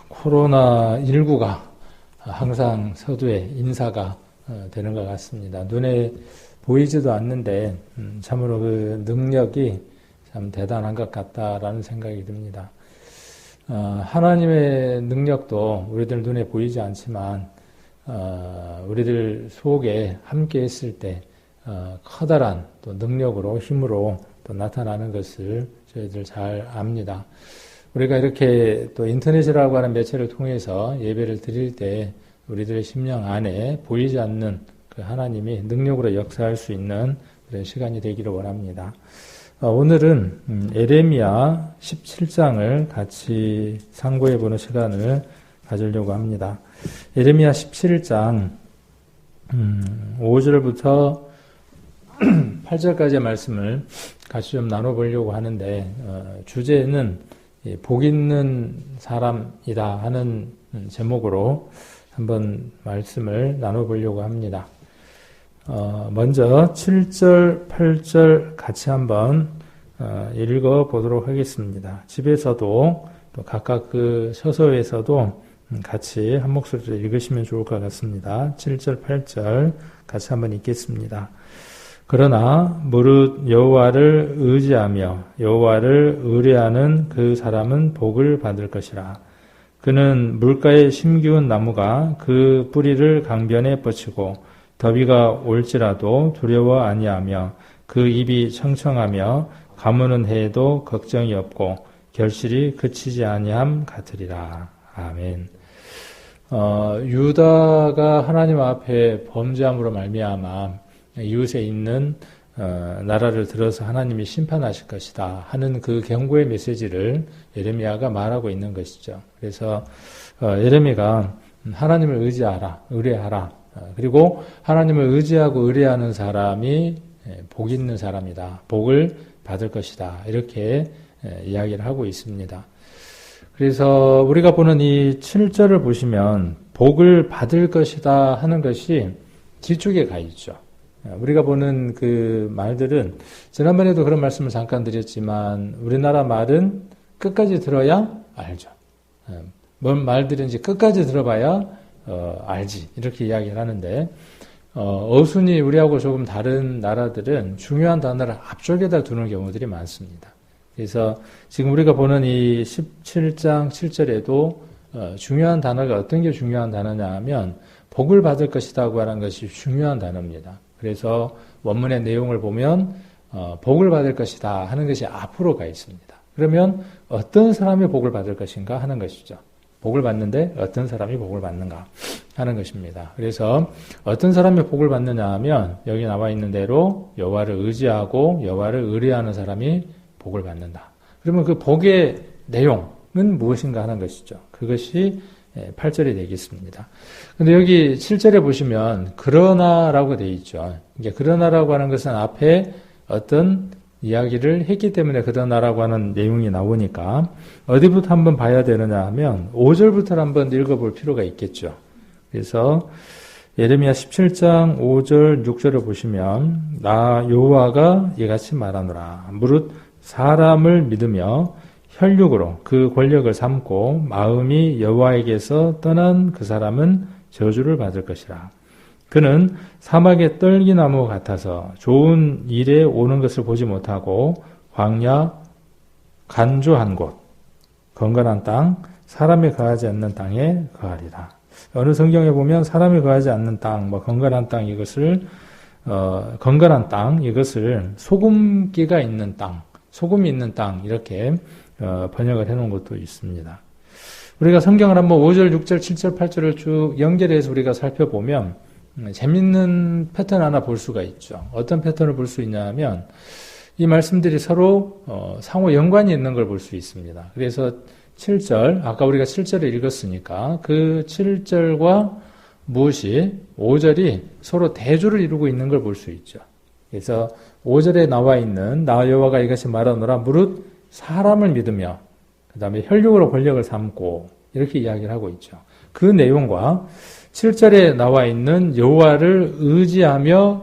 코로나19가 항상 서두에 인사가 되는 것 같습니다. 눈에 보이지도 않는데 참으로 그 능력이 참 대단한 것 같다라는 생각이 듭니다. 하나님의 능력도 우리들 눈에 보이지 않지만 우리들 속에 함께 있을 때 커다란 또 능력으로 힘으로 또 나타나는 것을 저희들 잘 압니다. 우리가 이렇게 또 인터넷이라고 하는 매체를 통해서 예배를 드릴 때 우리들의 심령 안에 보이지 않는 그 하나님이 능력으로 역사할 수 있는 그런 시간이 되기를 원합니다. 오늘은 에레미야 17장을 같이 상고해 보는 시간을 가지려고 합니다. 에레미야 17장 5절부터 8절까지의 말씀을 같이 좀 나눠보려고 하는데 주제는 복 있는 사람이다 하는 제목으로 한번 말씀을 나눠보려고 합니다. 먼저 7절, 8절 같이 한번 읽어보도록 하겠습니다. 집에서도 또 각각 그 서서에서도 같이 한 목소리로 읽으시면 좋을 것 같습니다. 7절, 8절 같이 한번 읽겠습니다. 그러나 무릇 여호와를 의지하며 여호와를 의뢰하는 그 사람은 복을 받을 것이라. 그는 물가에 심기운 나무가 그 뿌리를 강변에 뻗치고 더비가 올지라도 두려워 아니하며 그 입이 청청하며 가무는 해에도 걱정이 없고 결실이 그치지 아니함 같으리라. 아멘. 유다가 하나님 앞에 범죄함으로 말미암아 이웃에 있는 나라를 들어서 하나님이 심판하실 것이다 하는 그 경고의 메시지를 예레미야가 말하고 있는 것이죠. 그래서 예레미야가 하나님을 의지하라, 의뢰하라. 그리고 하나님을 의지하고 의뢰하는 사람이 복 있는 사람이다. 복을 받을 것이다. 이렇게 이야기를 하고 있습니다. 그래서 우리가 보는 이 7절을 보시면 복을 받을 것이다 하는 것이 뒤쪽에 가 있죠. 우리가 보는 그 말들은 지난번에도 그런 말씀을 잠깐 드렸지만 우리나라 말은 끝까지 들어야 알죠. 뭔 말들인지 끝까지 들어봐야 알지. 이렇게 이야기를 하는데 어순이 우리하고 조금 다른 나라들은 중요한 단어를 앞쪽에다 두는 경우들이 많습니다. 그래서 지금 우리가 보는 이 17장 7절에도 중요한 단어가 어떤 게 중요한 단어냐 하면 복을 받을 것이라고 하는 것이 중요한 단어입니다. 그래서 원문의 내용을 보면 복을 받을 것이다 하는 것이 앞으로 가 있습니다. 그러면 어떤 사람이 복을 받을 것인가 하는 것이죠. 복을 받는데 어떤 사람이 복을 받는가 하는 것입니다. 그래서 어떤 사람이 복을 받느냐 하면 여기 나와 있는 대로 여호와를 의지하고 여호와를 의뢰하는 사람이 복을 받는다. 그러면 그 복의 내용은 무엇인가 하는 것이죠. 그것이 8절이 되겠습니다. 근데 여기 7절에 보시면 그러나라고 되어 있죠. 이게 그러나라고 하는 것은 앞에 어떤 이야기를 했기 때문에 그러나라고 하는 내용이 나오니까 어디부터 한번 봐야 되느냐 하면 5절부터 한번 읽어볼 필요가 있겠죠. 그래서 예레미야 17장 5절 6절을 보시면 나 여호와가 이같이 말하노라. 무릇 사람을 믿으며 혈육으로 그 권력을 삼고 마음이 여호와에게서 떠난 그 사람은 저주를 받을 것이라. 그는 사막의 떨기나무 같아서 좋은 일에 오는 것을 보지 못하고 광야 간조한 곳 건건한 땅 사람이 거하지 않는 땅에 거하리라. 어느 성경에 보면 사람이 거하지 않는 땅, 건건한 땅 이것을 건건한 땅 이것을 소금기가 있는 땅, 소금이 있는 땅 이렇게 번역을 해놓은 것도 있습니다. 우리가 성경을 한번 5절, 6절, 7절, 8절을 쭉 연결해서 우리가 살펴보면 재밌는 패턴 하나 볼 수가 있죠. 어떤 패턴을 볼 수 있냐 하면 이 말씀들이 서로 상호 연관이 있는 걸 볼 수 있습니다. 그래서 7절, 아까 우리가 7절을 읽었으니까 그 7절과 무엇이 5절이 서로 대조를 이루고 있는 걸 볼 수 있죠. 그래서 5절에 나와 있는 나 여호와가 이것이 말하노라 무릇 사람을 믿으며 그 다음에 혈육으로 권력을 삼고 이렇게 이야기를 하고 있죠. 그 내용과 7절에 나와 있는 여호와를 의지하며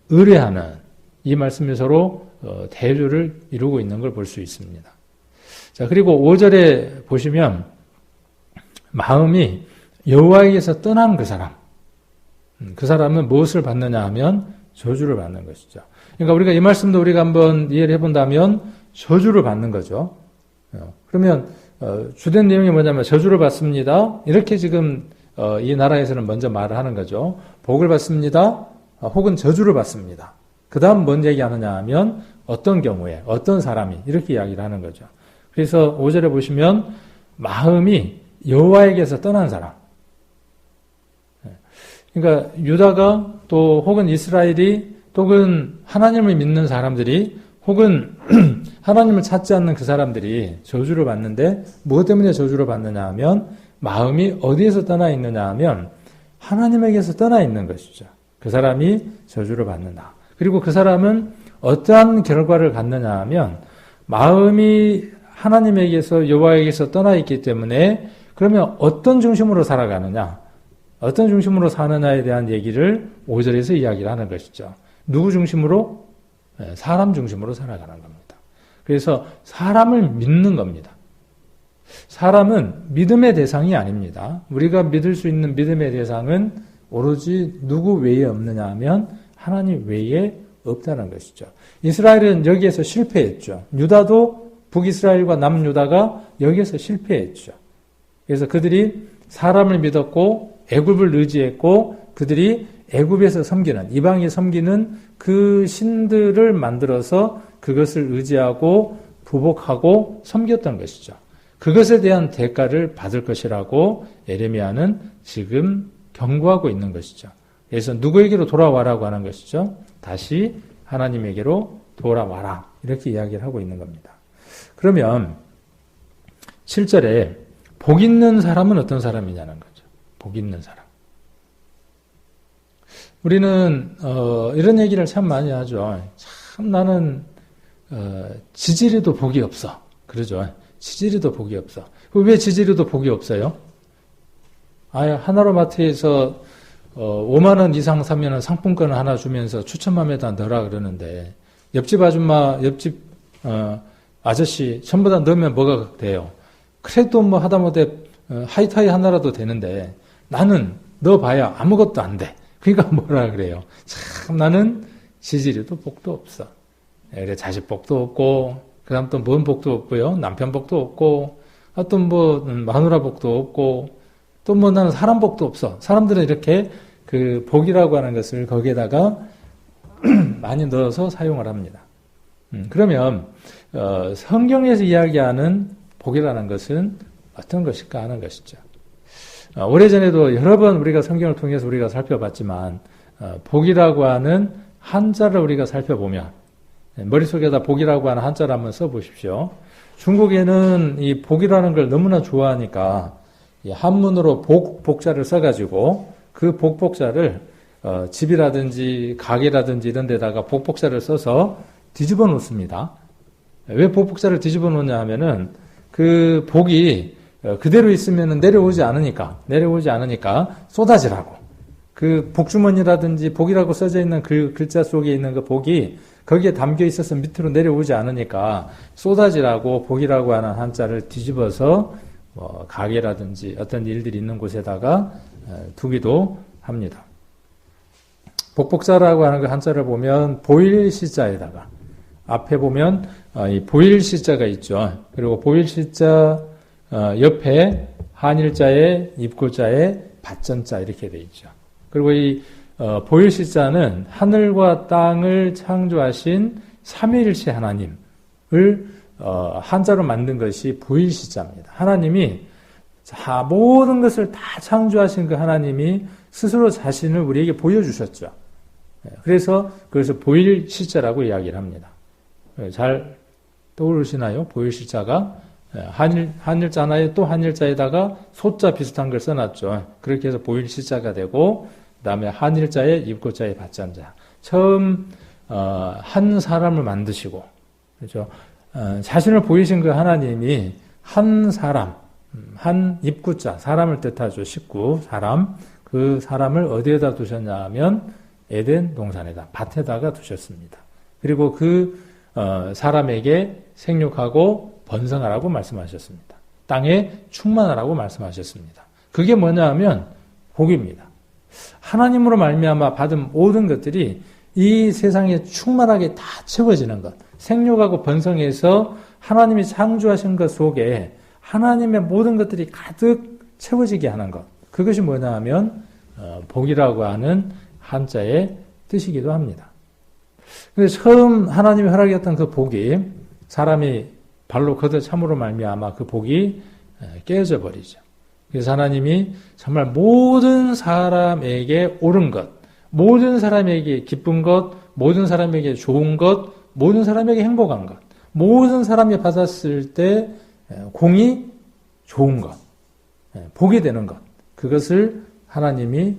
의뢰하는 이 말씀이 서로 대조를 이루고 있는 걸 볼 수 있습니다. 자, 그리고 5절에 보시면 마음이 여호와에게서 떠난 그 사람. 그 사람은 무엇을 받느냐 하면 저주를 받는 것이죠. 그러니까 우리가 이 말씀도 우리가 한번 이해를 해본다면 저주를 받는 거죠. 그러면 주된 내용이 뭐냐면 저주를 받습니다. 이렇게 지금 이 나라에서는 먼저 말을 하는 거죠. 복을 받습니다. 혹은 저주를 받습니다. 그 다음 뭔 얘기하느냐 하면 어떤 경우에 어떤 사람이 이렇게 이야기를 하는 거죠. 그래서 5절에 보시면 마음이 여호와에게서 떠난 사람. 그러니까 유다가 또 혹은 이스라엘이 혹은 하나님을 믿는 사람들이 혹은 하나님을 찾지 않는 그 사람들이 저주를 받는데 무엇 때문에 저주를 받느냐 하면 마음이 어디에서 떠나 있느냐 하면 하나님에게서 떠나 있는 것이죠. 그 사람이 저주를 받는다. 그리고 그 사람은 어떠한 결과를 갖느냐 하면 마음이 하나님에게서 여호와에게서 떠나 있기 때문에 그러면 어떤 중심으로 살아가느냐 어떤 중심으로 사느냐에 대한 얘기를 5절에서 이야기를 하는 것이죠. 누구 중심으로? 사람 중심으로 살아가는 겁니다. 그래서 사람을 믿는 겁니다. 사람은 믿음의 대상이 아닙니다. 우리가 믿을 수 있는 믿음의 대상은 오로지 누구 외에 없느냐 하면 하나님 외에 없다는 것이죠. 이스라엘은 여기에서 실패했죠. 유다도 북이스라엘과 남유다가 여기에서 실패했죠. 그래서 그들이 사람을 믿었고 애굽을 의지했고 그들이 애굽에서 섬기는 이방이 섬기는 그 신들을 만들어서 그것을 의지하고 부복하고 섬겼던 것이죠. 그것에 대한 대가를 받을 것이라고 예레미야는 지금 경고하고 있는 것이죠. 그래서 누구에게로 돌아와라고 하는 것이죠. 다시 하나님에게로 돌아와라 이렇게 이야기를 하고 있는 겁니다. 그러면 7절에 복 있는 사람은 어떤 사람이냐는 거죠. 복 있는 사람. 우리는 이런 얘기를 참 많이 하죠. 참 나는 지지리도 복이 없어. 그러죠. 지지리도 복이 없어. 왜 지지리도 복이 없어요? 하나로마트에서 5만 원 이상 사면 상품권을 하나 주면서 추첨함에다 넣으라 그러는데 옆집 아줌마, 옆집 아저씨 전부 다 넣으면 뭐가 돼요? 그래도 뭐 하다못해 하이타이 하나라도 되는데 나는 넣어봐야 아무것도 안 돼. 그러니까 뭐라 그래요? 참 나는 지지리도 복도 없어. 그래 자식 복도 없고 그 다음 또 뭔 복도 없고요. 남편 복도 없고 또 뭐 마누라 복도 없고 또 뭐 나는 사람 복도 없어. 사람들은 이렇게 그 복이라고 하는 것을 거기에다가 많이 넣어서 사용을 합니다. 그러면 성경에서 이야기하는 복이라는 것은 어떤 것일까 하는 것이죠. 오래전에도 여러 번 우리가 성경을 통해서 우리가 살펴봤지만 복이라고 하는 한자를 우리가 살펴보면 머릿속에다 복이라고 하는 한자를 한번 써보십시오. 중국에는 이 복이라는 걸 너무나 좋아하니까 한문으로 복자를 써가지고 그 복자를 집이라든지 가게라든지 이런 데다가 복자를 써서 뒤집어 놓습니다. 왜 복자를 뒤집어 놓냐 하면은 그 복이 그대로 있으면 내려오지 않으니까 쏟아지라고. 그 복주머니라든지 복이라고 써져 있는 그 글자 속에 있는 그 복이 거기에 담겨 있어서 밑으로 내려오지 않으니까 쏟아지라고 복이라고 하는 한자를 뒤집어서 뭐 가게라든지 어떤 일들이 있는 곳에다가 두기도 합니다. 복복자라고 하는 그 한자를 보면 보일 시자에다가 앞에 보면 이 보일 시자가 있죠. 그리고 보일 시자 옆에 한일자에 입고자에 밭전자 이렇게 돼 있죠. 그리고 이 보일 시자는 하늘과 땅을 창조하신 삼위일체 하나님을 한자로 만든 것이 보일 시자입니다. 하나님이 모든 것을 다 창조하신 그 하나님이 스스로 자신을 우리에게 보여주셨죠. 그래서 그것을 보일 시자라고 이야기를 합니다. 잘 떠오르시나요? 보일 시자가 한일자나에 또 한일자에다가 소자 비슷한 걸 써놨죠. 그렇게 해서 보일 시자가 되고 그 다음에 한일자에 입고자에 밭자자. 처음 한 사람을 만드시고 그렇죠. 자신을 보이신 그 하나님이 한 사람, 한 입구자, 사람을 뜻하죠. 식구, 사람. 그 사람을 어디에다 두셨냐 하면 에덴 동산에다, 밭에다가 두셨습니다. 그리고 그 사람에게 생육하고 번성하라고 말씀하셨습니다. 땅에 충만하라고 말씀하셨습니다. 그게 뭐냐 하면 복입니다. 하나님으로 말미암아 받은 모든 것들이 이 세상에 충만하게 다 채워지는 것, 생육하고 번성해서 하나님이 창조하신 것 속에 하나님의 모든 것들이 가득 채워지게 하는 것, 그것이 뭐냐 하면 복이라고 하는 한자의 뜻이기도 합니다. 그래서 처음 하나님이 허락했던 그 복이 사람이 발로 걷어 참으로 말미암아 그 복이 깨어져 버리죠. 그래서 하나님이 정말 모든 사람에게 옳은 것, 모든 사람에게 기쁜 것, 모든 사람에게 좋은 것, 모든 사람에게 행복한 것, 모든 사람이 받았을 때 공이 좋은 것, 복이 되는 것, 그것을 하나님이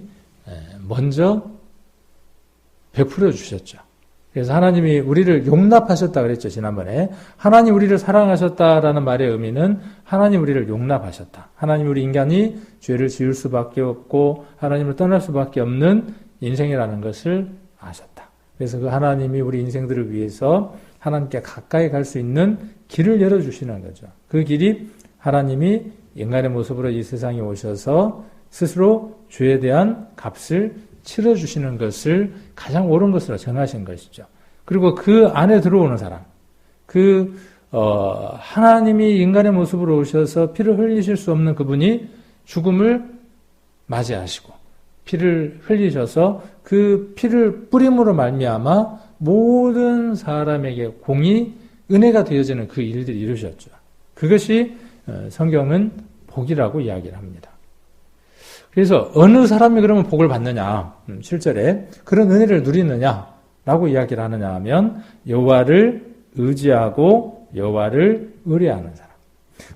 먼저 베풀어 주셨죠. 그래서 하나님이 우리를 용납하셨다 그랬죠, 지난번에. 하나님 우리를 사랑하셨다라는 말의 의미는 하나님 우리를 용납하셨다. 하나님 우리 인간이 죄를 지을 수밖에 없고 하나님을 떠날 수밖에 없는 인생이라는 것을 아셨다. 그래서 그 하나님이 우리 인생들을 위해서 하나님께 가까이 갈 수 있는 길을 열어주시는 거죠. 그 길이 하나님이 인간의 모습으로 이 세상에 오셔서 스스로 죄에 대한 값을 치러주시는 것을 가장 옳은 것으로 정하신 것이죠. 그리고 그 안에 들어오는 사람, 하나님이 인간의 모습으로 오셔서 피를 흘리실 수 없는 그분이 죽음을 맞이하시고 피를 흘리셔서 그 피를 뿌림으로 말미암아 모든 사람에게 공이 은혜가 되어지는 그 일들을 이루셨죠. 그것이 성경은 복이라고 이야기를 합니다. 그래서 어느 사람이 그러면 복을 받느냐, 7절에 그런 은혜를 누리느냐라고 이야기를 하느냐 하면 여호와를 의지하고 여호와를 의뢰하는 사람.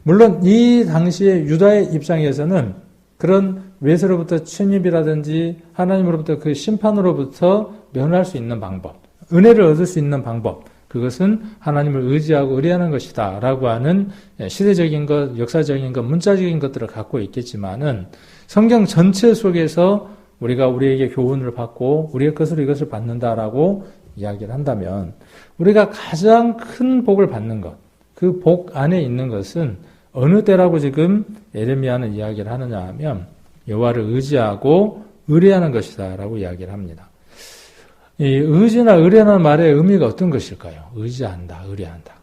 물론 이 당시에 유다의 입장에서는 그런 외세로부터 침입이라든지 하나님으로부터 그 심판으로부터 면할 수 있는 방법, 은혜를 얻을 수 있는 방법, 그것은 하나님을 의지하고 의뢰하는 것이다 라고 하는 시대적인 것, 역사적인 것, 문자적인 것들을 갖고 있겠지만은 성경 전체 속에서 우리가 우리에게 교훈을 받고 우리의 것으로 이것을 받는다라고 이야기를 한다면 우리가 가장 큰 복을 받는 것, 그 복 안에 있는 것은 어느 때라고 지금 예레미야는 이야기를 하느냐 하면 여호와를 의지하고 의뢰하는 것이다 라고 이야기를 합니다. 이 의지나 의뢰하는 말의 의미가 어떤 것일까요? 의지한다, 의뢰한다.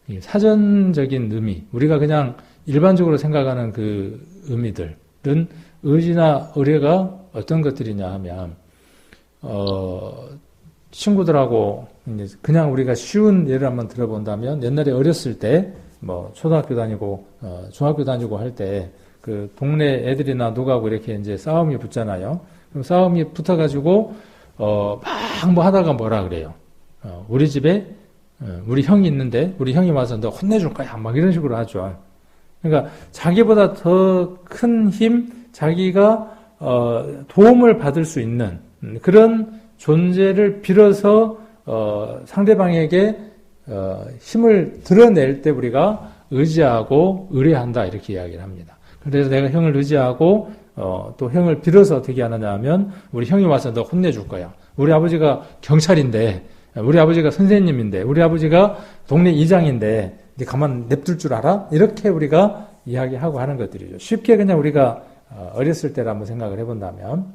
이 사전적인 의미, 우리가 그냥 일반적으로 생각하는 그 의미들은 의지나 의뢰가 어떤 것들이냐 하면 친구들하고 이제 그냥 우리가 쉬운 예를 한번 들어본다면 옛날에 어렸을 때 뭐 초등학교 다니고 중학교 다니고 할 때 그 동네 애들이나 누구하고 이렇게 이제 싸움이 붙잖아요. 그럼 싸움이 붙어가지고 막 뭐 하다가 뭐라 그래요. 우리 집에 우리 형이 있는데 우리 형이 와서 너 혼내줄 거야 막 이런 식으로 하죠. 그러니까 자기보다 더 큰 힘, 자기가 도움을 받을 수 있는 그런 존재를 빌어서 상대방에게 힘을 드러낼 때 우리가 의지하고 의뢰한다 이렇게 이야기를 합니다. 그래서 내가 형을 의지하고 또 형을 빌어서 어떻게 하느냐 하면 우리 형이 와서 너 혼내줄 거야. 우리 아버지가 경찰인데 우리 아버지가 선생님인데 우리 아버지가 동네 이장인데 네 가만 냅둘 줄 알아? 이렇게 우리가 이야기하고 하는 것들이죠. 쉽게 그냥 우리가 어렸을 때를 한번 생각을 해본다면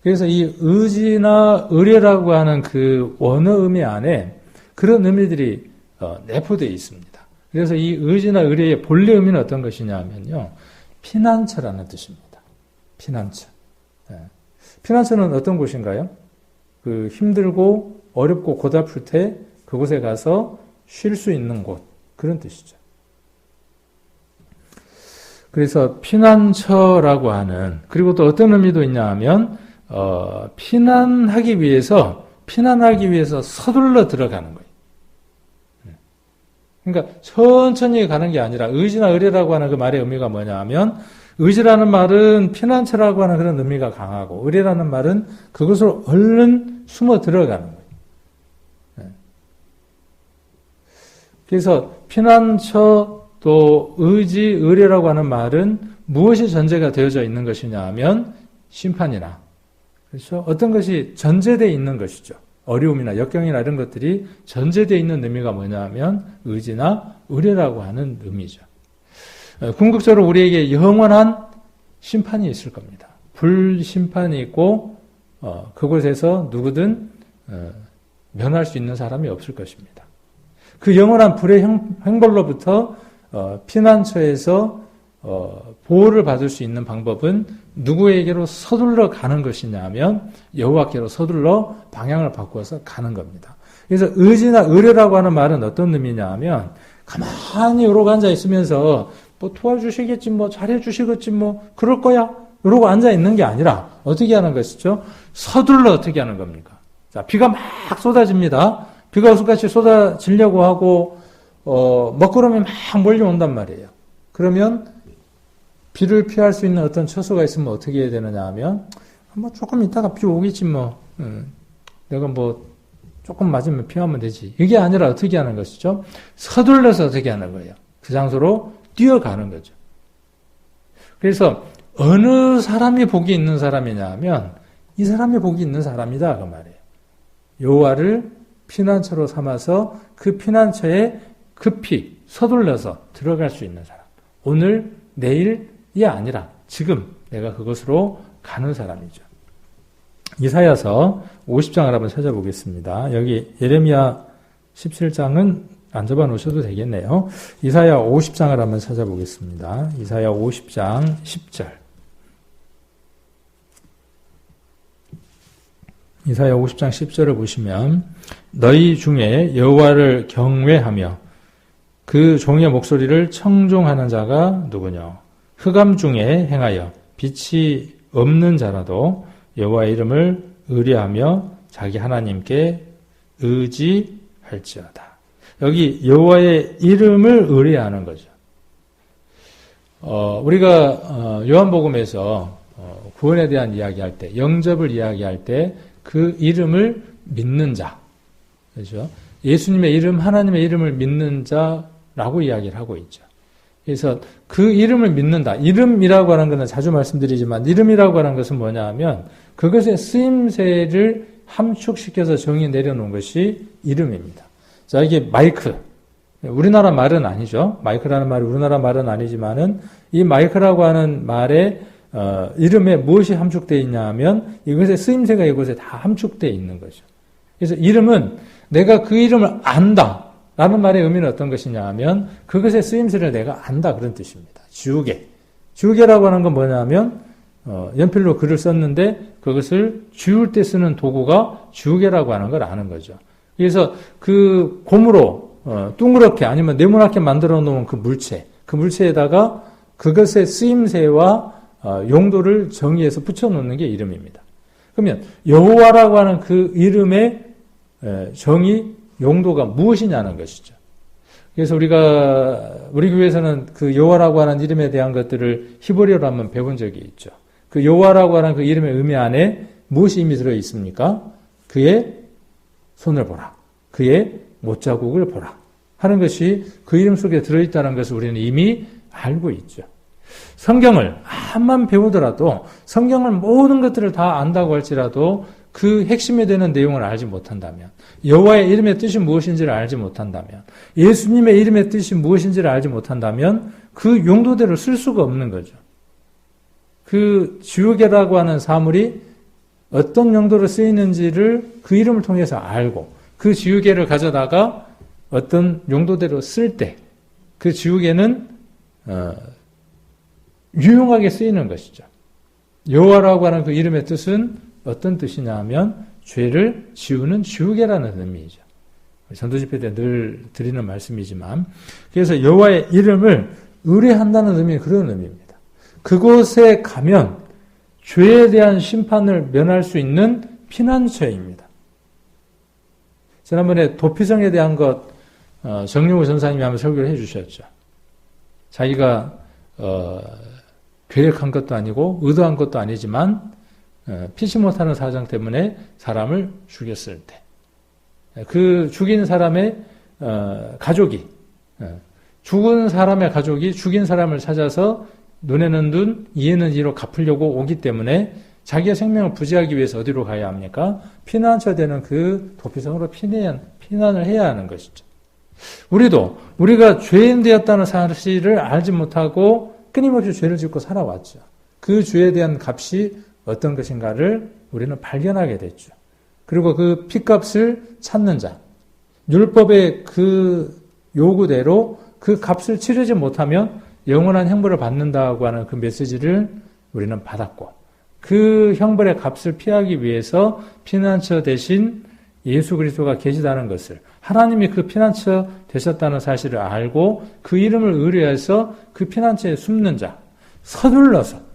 그래서 이 의지나 의뢰라고 하는 그 원어 의미 안에 그런 의미들이 내포되어 있습니다. 그래서 이 의지나 의뢰의 본래 의미는 어떤 것이냐 하면요. 피난처라는 뜻입니다. 피난처. 피난처는 어떤 곳인가요? 그 힘들고 어렵고 고달플 때 그곳에 가서 쉴 수 있는 곳. 그런 뜻이죠. 그래서 피난처라고 하는, 그리고 또 어떤 의미도 있냐 하면, 피난하기 위해서 서둘러 들어가는 거예요. 그러니까 천천히 가는 게 아니라 의지나 의뢰라고 하는 그 말의 의미가 뭐냐 하면 의지라는 말은 피난처라고 하는 그런 의미가 강하고 의뢰라는 말은 그것으로 얼른 숨어 들어가는 거예요. 그래서 피난처 또 의지, 의뢰라고 하는 말은 무엇이 전제가 되어져 있는 것이냐 하면 심판이나 그렇죠? 어떤 것이 전제되어 있는 것이죠. 어려움이나 역경이나 이런 것들이 전제되어 있는 의미가 뭐냐면 의지나 의뢰라고 하는 의미죠. 궁극적으로 우리에게 영원한 심판이 있을 겁니다. 불심판이 있고 그곳에서 누구든 면할 수 있는 사람이 없을 것입니다. 그 영원한 불의 형벌로부터 피난처에서 보호를 받을 수 있는 방법은 누구에게로 서둘러 가는 것이냐 하면 여호와께로 서둘러 방향을 바꾸어서 가는 겁니다. 그래서 의지나 의뢰라고 하는 말은 어떤 의미냐 하면 가만히 이러고 앉아 있으면서 뭐 도와주시겠지, 뭐 잘해주시겠지, 뭐 그럴 거야 이러고 앉아 있는 게 아니라 어떻게 하는 것이죠? 서둘러 어떻게 하는 겁니까? 자, 비가 막 쏟아집니다. 비가 우수같이 쏟아지려고 하고 먹구름이 막 몰려온단 말이에요. 그러면 비를 피할 수 있는 어떤 처소가 있으면 어떻게 해야 되느냐 하면 뭐 조금 있다가 비 오겠지 뭐 내가 뭐 조금 맞으면 피하면 되지. 이게 아니라 어떻게 하는 것이죠? 서둘러서 어떻게 하는 거예요? 그 장소로 뛰어가는 거죠. 그래서 어느 사람이 복이 있는 사람이냐 하면 이 사람이 복이 있는 사람이다 그 말이에요. 여호와를 피난처로 삼아서 그 피난처에 급히 서둘러서 들어갈 수 있는 사람. 오늘 내일이 아니라 지금 내가 그것으로 가는 사람이죠. 이사야서 50장을 한번 찾아보겠습니다. 여기 예레미야 17장은 안 접어 놓으셔도 되겠네요. 이사야 50장을 한번 찾아보겠습니다. 이사야 50장 10절. 이사야 50장 10절을 보시면 너희 중에 여호와를 경외하며 그 종의 목소리를 청종하는 자가 누구냐? 흑암 중에 행하여 빛이 없는 자라도 여호와의 이름을 의뢰하며 자기 하나님께 의지할지어다. 여기 여호와의 이름을 의뢰하는 거죠. 우리가 요한복음에서 구원에 대한 이야기할 때, 영접을 이야기할 때 그 이름을 믿는 자, 그렇죠? 예수님의 이름, 하나님의 이름을 믿는 자라고 이야기를 하고 있죠. 그래서 그 이름을 믿는다. 이름이라고 하는 것은 자주 말씀드리지만 이름이라고 하는 것은 뭐냐 하면 그것의 쓰임새를 함축시켜서 정의 내려놓은 것이 이름입니다. 자, 이게 마이크. 우리나라 말은 아니죠. 마이크라는 말이 우리나라 말은 아니지만은 이 마이크라고 하는 말에 이름에 무엇이 함축되어 있냐 하면 이것의 쓰임새가 이곳에 다 함축되어 있는 거죠. 그래서 이름은 내가 그 이름을 안다 라는 말의 의미는 어떤 것이냐 하면 그것의 쓰임새를 내가 안다 그런 뜻입니다. 지우개. 지우개라고 하는 건 뭐냐 하면 연필로 글을 썼는데 그것을 지울 때 쓰는 도구가 지우개라고 하는 걸 아는 거죠. 그래서 그 고무로 둥그렇게 아니면 네모나게 만들어 놓은 그 물체에다가 그것의 쓰임새와 용도를 정의해서 붙여놓는 게 이름입니다. 그러면 여호와라고 하는 그 이름의 정의, 용도가 무엇이냐는 것이죠. 그래서 우리 교회에서는 그 여호와라고 하는 이름에 대한 것들을 히브리어로 한번 배운 적이 있죠. 그 여호와라고 하는 그 이름의 의미 안에 무엇이 이미 들어 있습니까? 그의 손을 보라. 그의 못자국을 보라. 하는 것이 그 이름 속에 들어있다는 것을 우리는 이미 알고 있죠. 성경을 한만 배우더라도 성경을 모든 것들을 다 안다고 할지라도 그 핵심에 되는 내용을 알지 못한다면 여호와의 이름의 뜻이 무엇인지를 알지 못한다면 예수님의 이름의 뜻이 무엇인지를 알지 못한다면 그 용도대로 쓸 수가 없는 거죠. 그 지우개라고 하는 사물이 어떤 용도로 쓰이는지를 그 이름을 통해서 알고 그 지우개를 가져다가 어떤 용도대로 쓸 때 그 지우개는 유용하게 쓰이는 것이죠. 여호와라고 하는 그 이름의 뜻은 어떤 뜻이냐 하면 죄를 지우는 지우개라는 의미이죠. 전도집회 때 늘 드리는 말씀이지만 그래서 여호와의 이름을 의뢰한다는 의미는 그런 의미입니다. 그곳에 가면 죄에 대한 심판을 면할 수 있는 피난처입니다. 지난번에 도피성에 대한 것 정용우 전사님이 한번 설교를 해주셨죠. 자기가 계획한 것도 아니고 의도한 것도 아니지만 피치 못하는 사정 때문에 사람을 죽였을 때 그 죽인 사람의 가족이 죽은 사람의 가족이 죽인 사람을 찾아서 눈에는 눈, 이에는 이로 갚으려고 오기 때문에 자기의 생명을 부지하기 위해서 어디로 가야 합니까? 피난처 되는 그 도피성으로 피난을 해야 하는 것이죠. 우리가 죄인 되었다는 사실을 알지 못하고 끊임없이 죄를 짓고 살아왔죠. 그 죄에 대한 값이 어떤 것인가를 우리는 발견하게 됐죠. 그리고 그 핏값을 찾는 자, 율법의 그 요구대로 그 값을 치르지 못하면 영원한 형벌을 받는다고 하는 그 메시지를 우리는 받았고, 그 형벌의 값을 피하기 위해서 피난처 대신 예수 그리스도가 계시다는 것을, 하나님이 그 피난처 되셨다는 사실을 알고 그 이름을 의뢰해서 그 피난처에 숨는 자, 서둘러서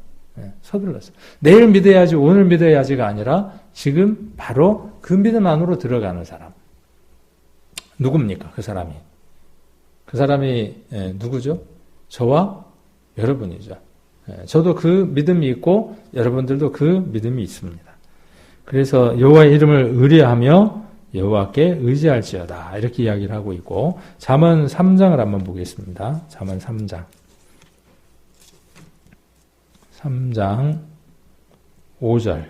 내일 믿어야지, 오늘 믿어야지가 아니라 지금 바로 그 믿음 안으로 들어가는 사람. 누굽니까? 그 사람이 누구죠? 저와 여러분이죠. 저도 그 믿음이 있고 여러분들도 그 믿음이 있습니다. 그래서 여호와의 이름을 의뢰하며 여호와께 의지할지어다, 이렇게 이야기를 하고 있고, 잠언 3장을 한번 보겠습니다. 잠언 3장 5절.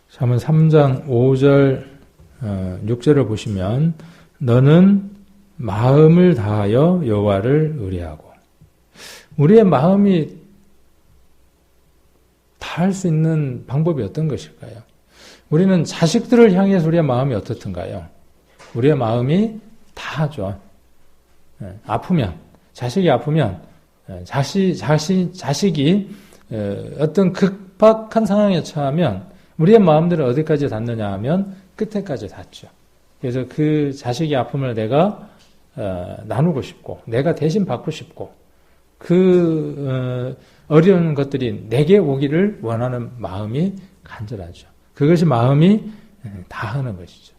잠언 3장 5절 6절을 보시면, 너는 마음을 다하여 여호와를 의뢰하고. 우리의 마음이 다할 수 있는 방법이 어떤 것일까요? 우리는 자식들을 향해서 우리의 마음이 어떻든가요? 우리의 마음이 다하죠. 아프면, 자식이 아프면, 자식이 어떤 급박한 상황에 처하면 우리의 마음들은 어디까지 닿느냐 하면 끝에까지 닿죠. 그래서 그 자식의 아픔을 내가 나누고 싶고, 내가 대신 받고 싶고, 그 어려운 것들이 내게 오기를 원하는 마음이 간절하죠. 그것이 마음이 다하는 것이죠.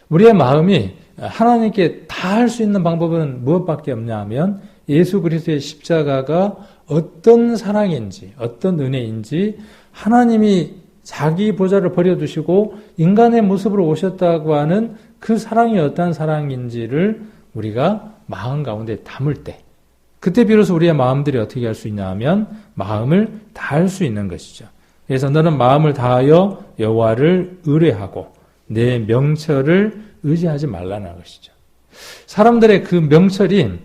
우리의 마음이 하나님께 다할 수 있는 방법은 무엇밖에 없냐 하면, 예수 그리스도의 십자가가 어떤 사랑인지, 어떤 은혜인지, 하나님이 자기 보좌를 버려두시고 인간의 모습으로 오셨다고 하는 그 사랑이 어떠한 사랑인지를 우리가 마음 가운데 담을 때, 그때 비로소 우리의 마음들이 어떻게 할 수 있냐 하면 마음을 다할 수 있는 것이죠. 그래서 너는 마음을 다하여 여호와를 의뢰하고 내 명철을 의지하지 말라는 것이죠. 사람들의 그 명철이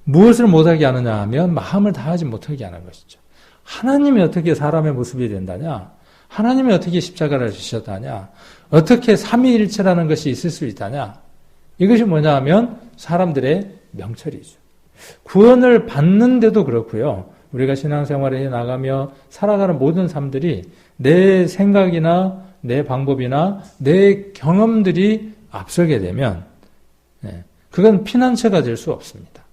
무엇을 못하게 하느냐 하면 마음을 다하지 못하게 하는 것이죠. 하나님이 어떻게 사람의 모습이 된다냐? 하나님이 어떻게 십자가를 지셨다냐? 어떻게 삼위일체라는 것이 있을 수 있다냐? 이것이 뭐냐 하면 사람들의 명철이죠. 구원을 받는데도 그렇고요. 우리가 신앙생활을 해나가며 살아가는 모든 삶들이 내 생각이나 내 방법이나 내 경험들이 앞서게 되면 그건 피난처가 될 수 없습니다.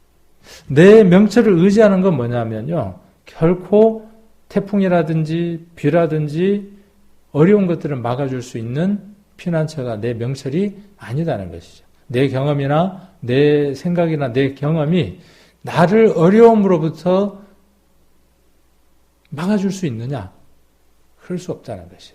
내 명철을 의지하는 건 뭐냐면요, 결코 태풍이라든지 비라든지 어려운 것들을 막아줄 수 있는 피난처가 내 명철이 아니다는 것이죠. 내 경험이나 내 생각이나 내 경험이 나를 어려움으로부터 막아줄 수 있느냐? 그럴 수 없다는 것이.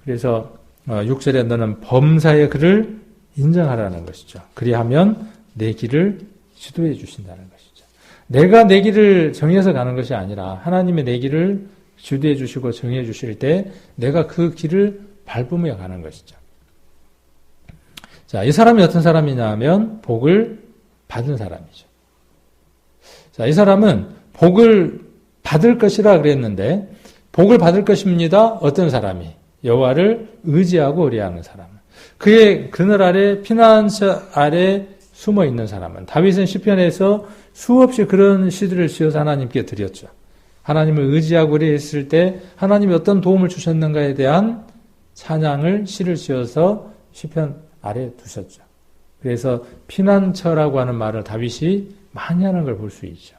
그래서 6절에 너는 범사의 그를 인정하라는 것이죠. 그리하면 내 길을 지도해 주신다는 것이죠. 내가 내 길을 정해서 가는 것이 아니라 하나님의 내 길을 지도해 주시고 정해 주실 때 내가 그 길을 밟으며 가는 것이죠. 자, 이 사람이 어떤 사람이냐 하면 복을 받은 사람이죠. 자, 이 사람은 복을 받을 것이라 그랬는데 복을 받을 것입니다. 어떤 사람이? 여호와를 의지하고 의뢰하는 사람. 그의 그늘 아래, 피난처 아래 숨어 있는 사람은, 다윗은 시편에서 수없이 그런 시들을 지어서 하나님께 드렸죠. 하나님을 의지하고 의뢰했을 때 하나님이 어떤 도움을 주셨는가에 대한 찬양을, 시를 지어서 시편 아래 두셨죠. 그래서 피난처라고 하는 말을 다윗이 많이 하는 걸 볼 수 있죠.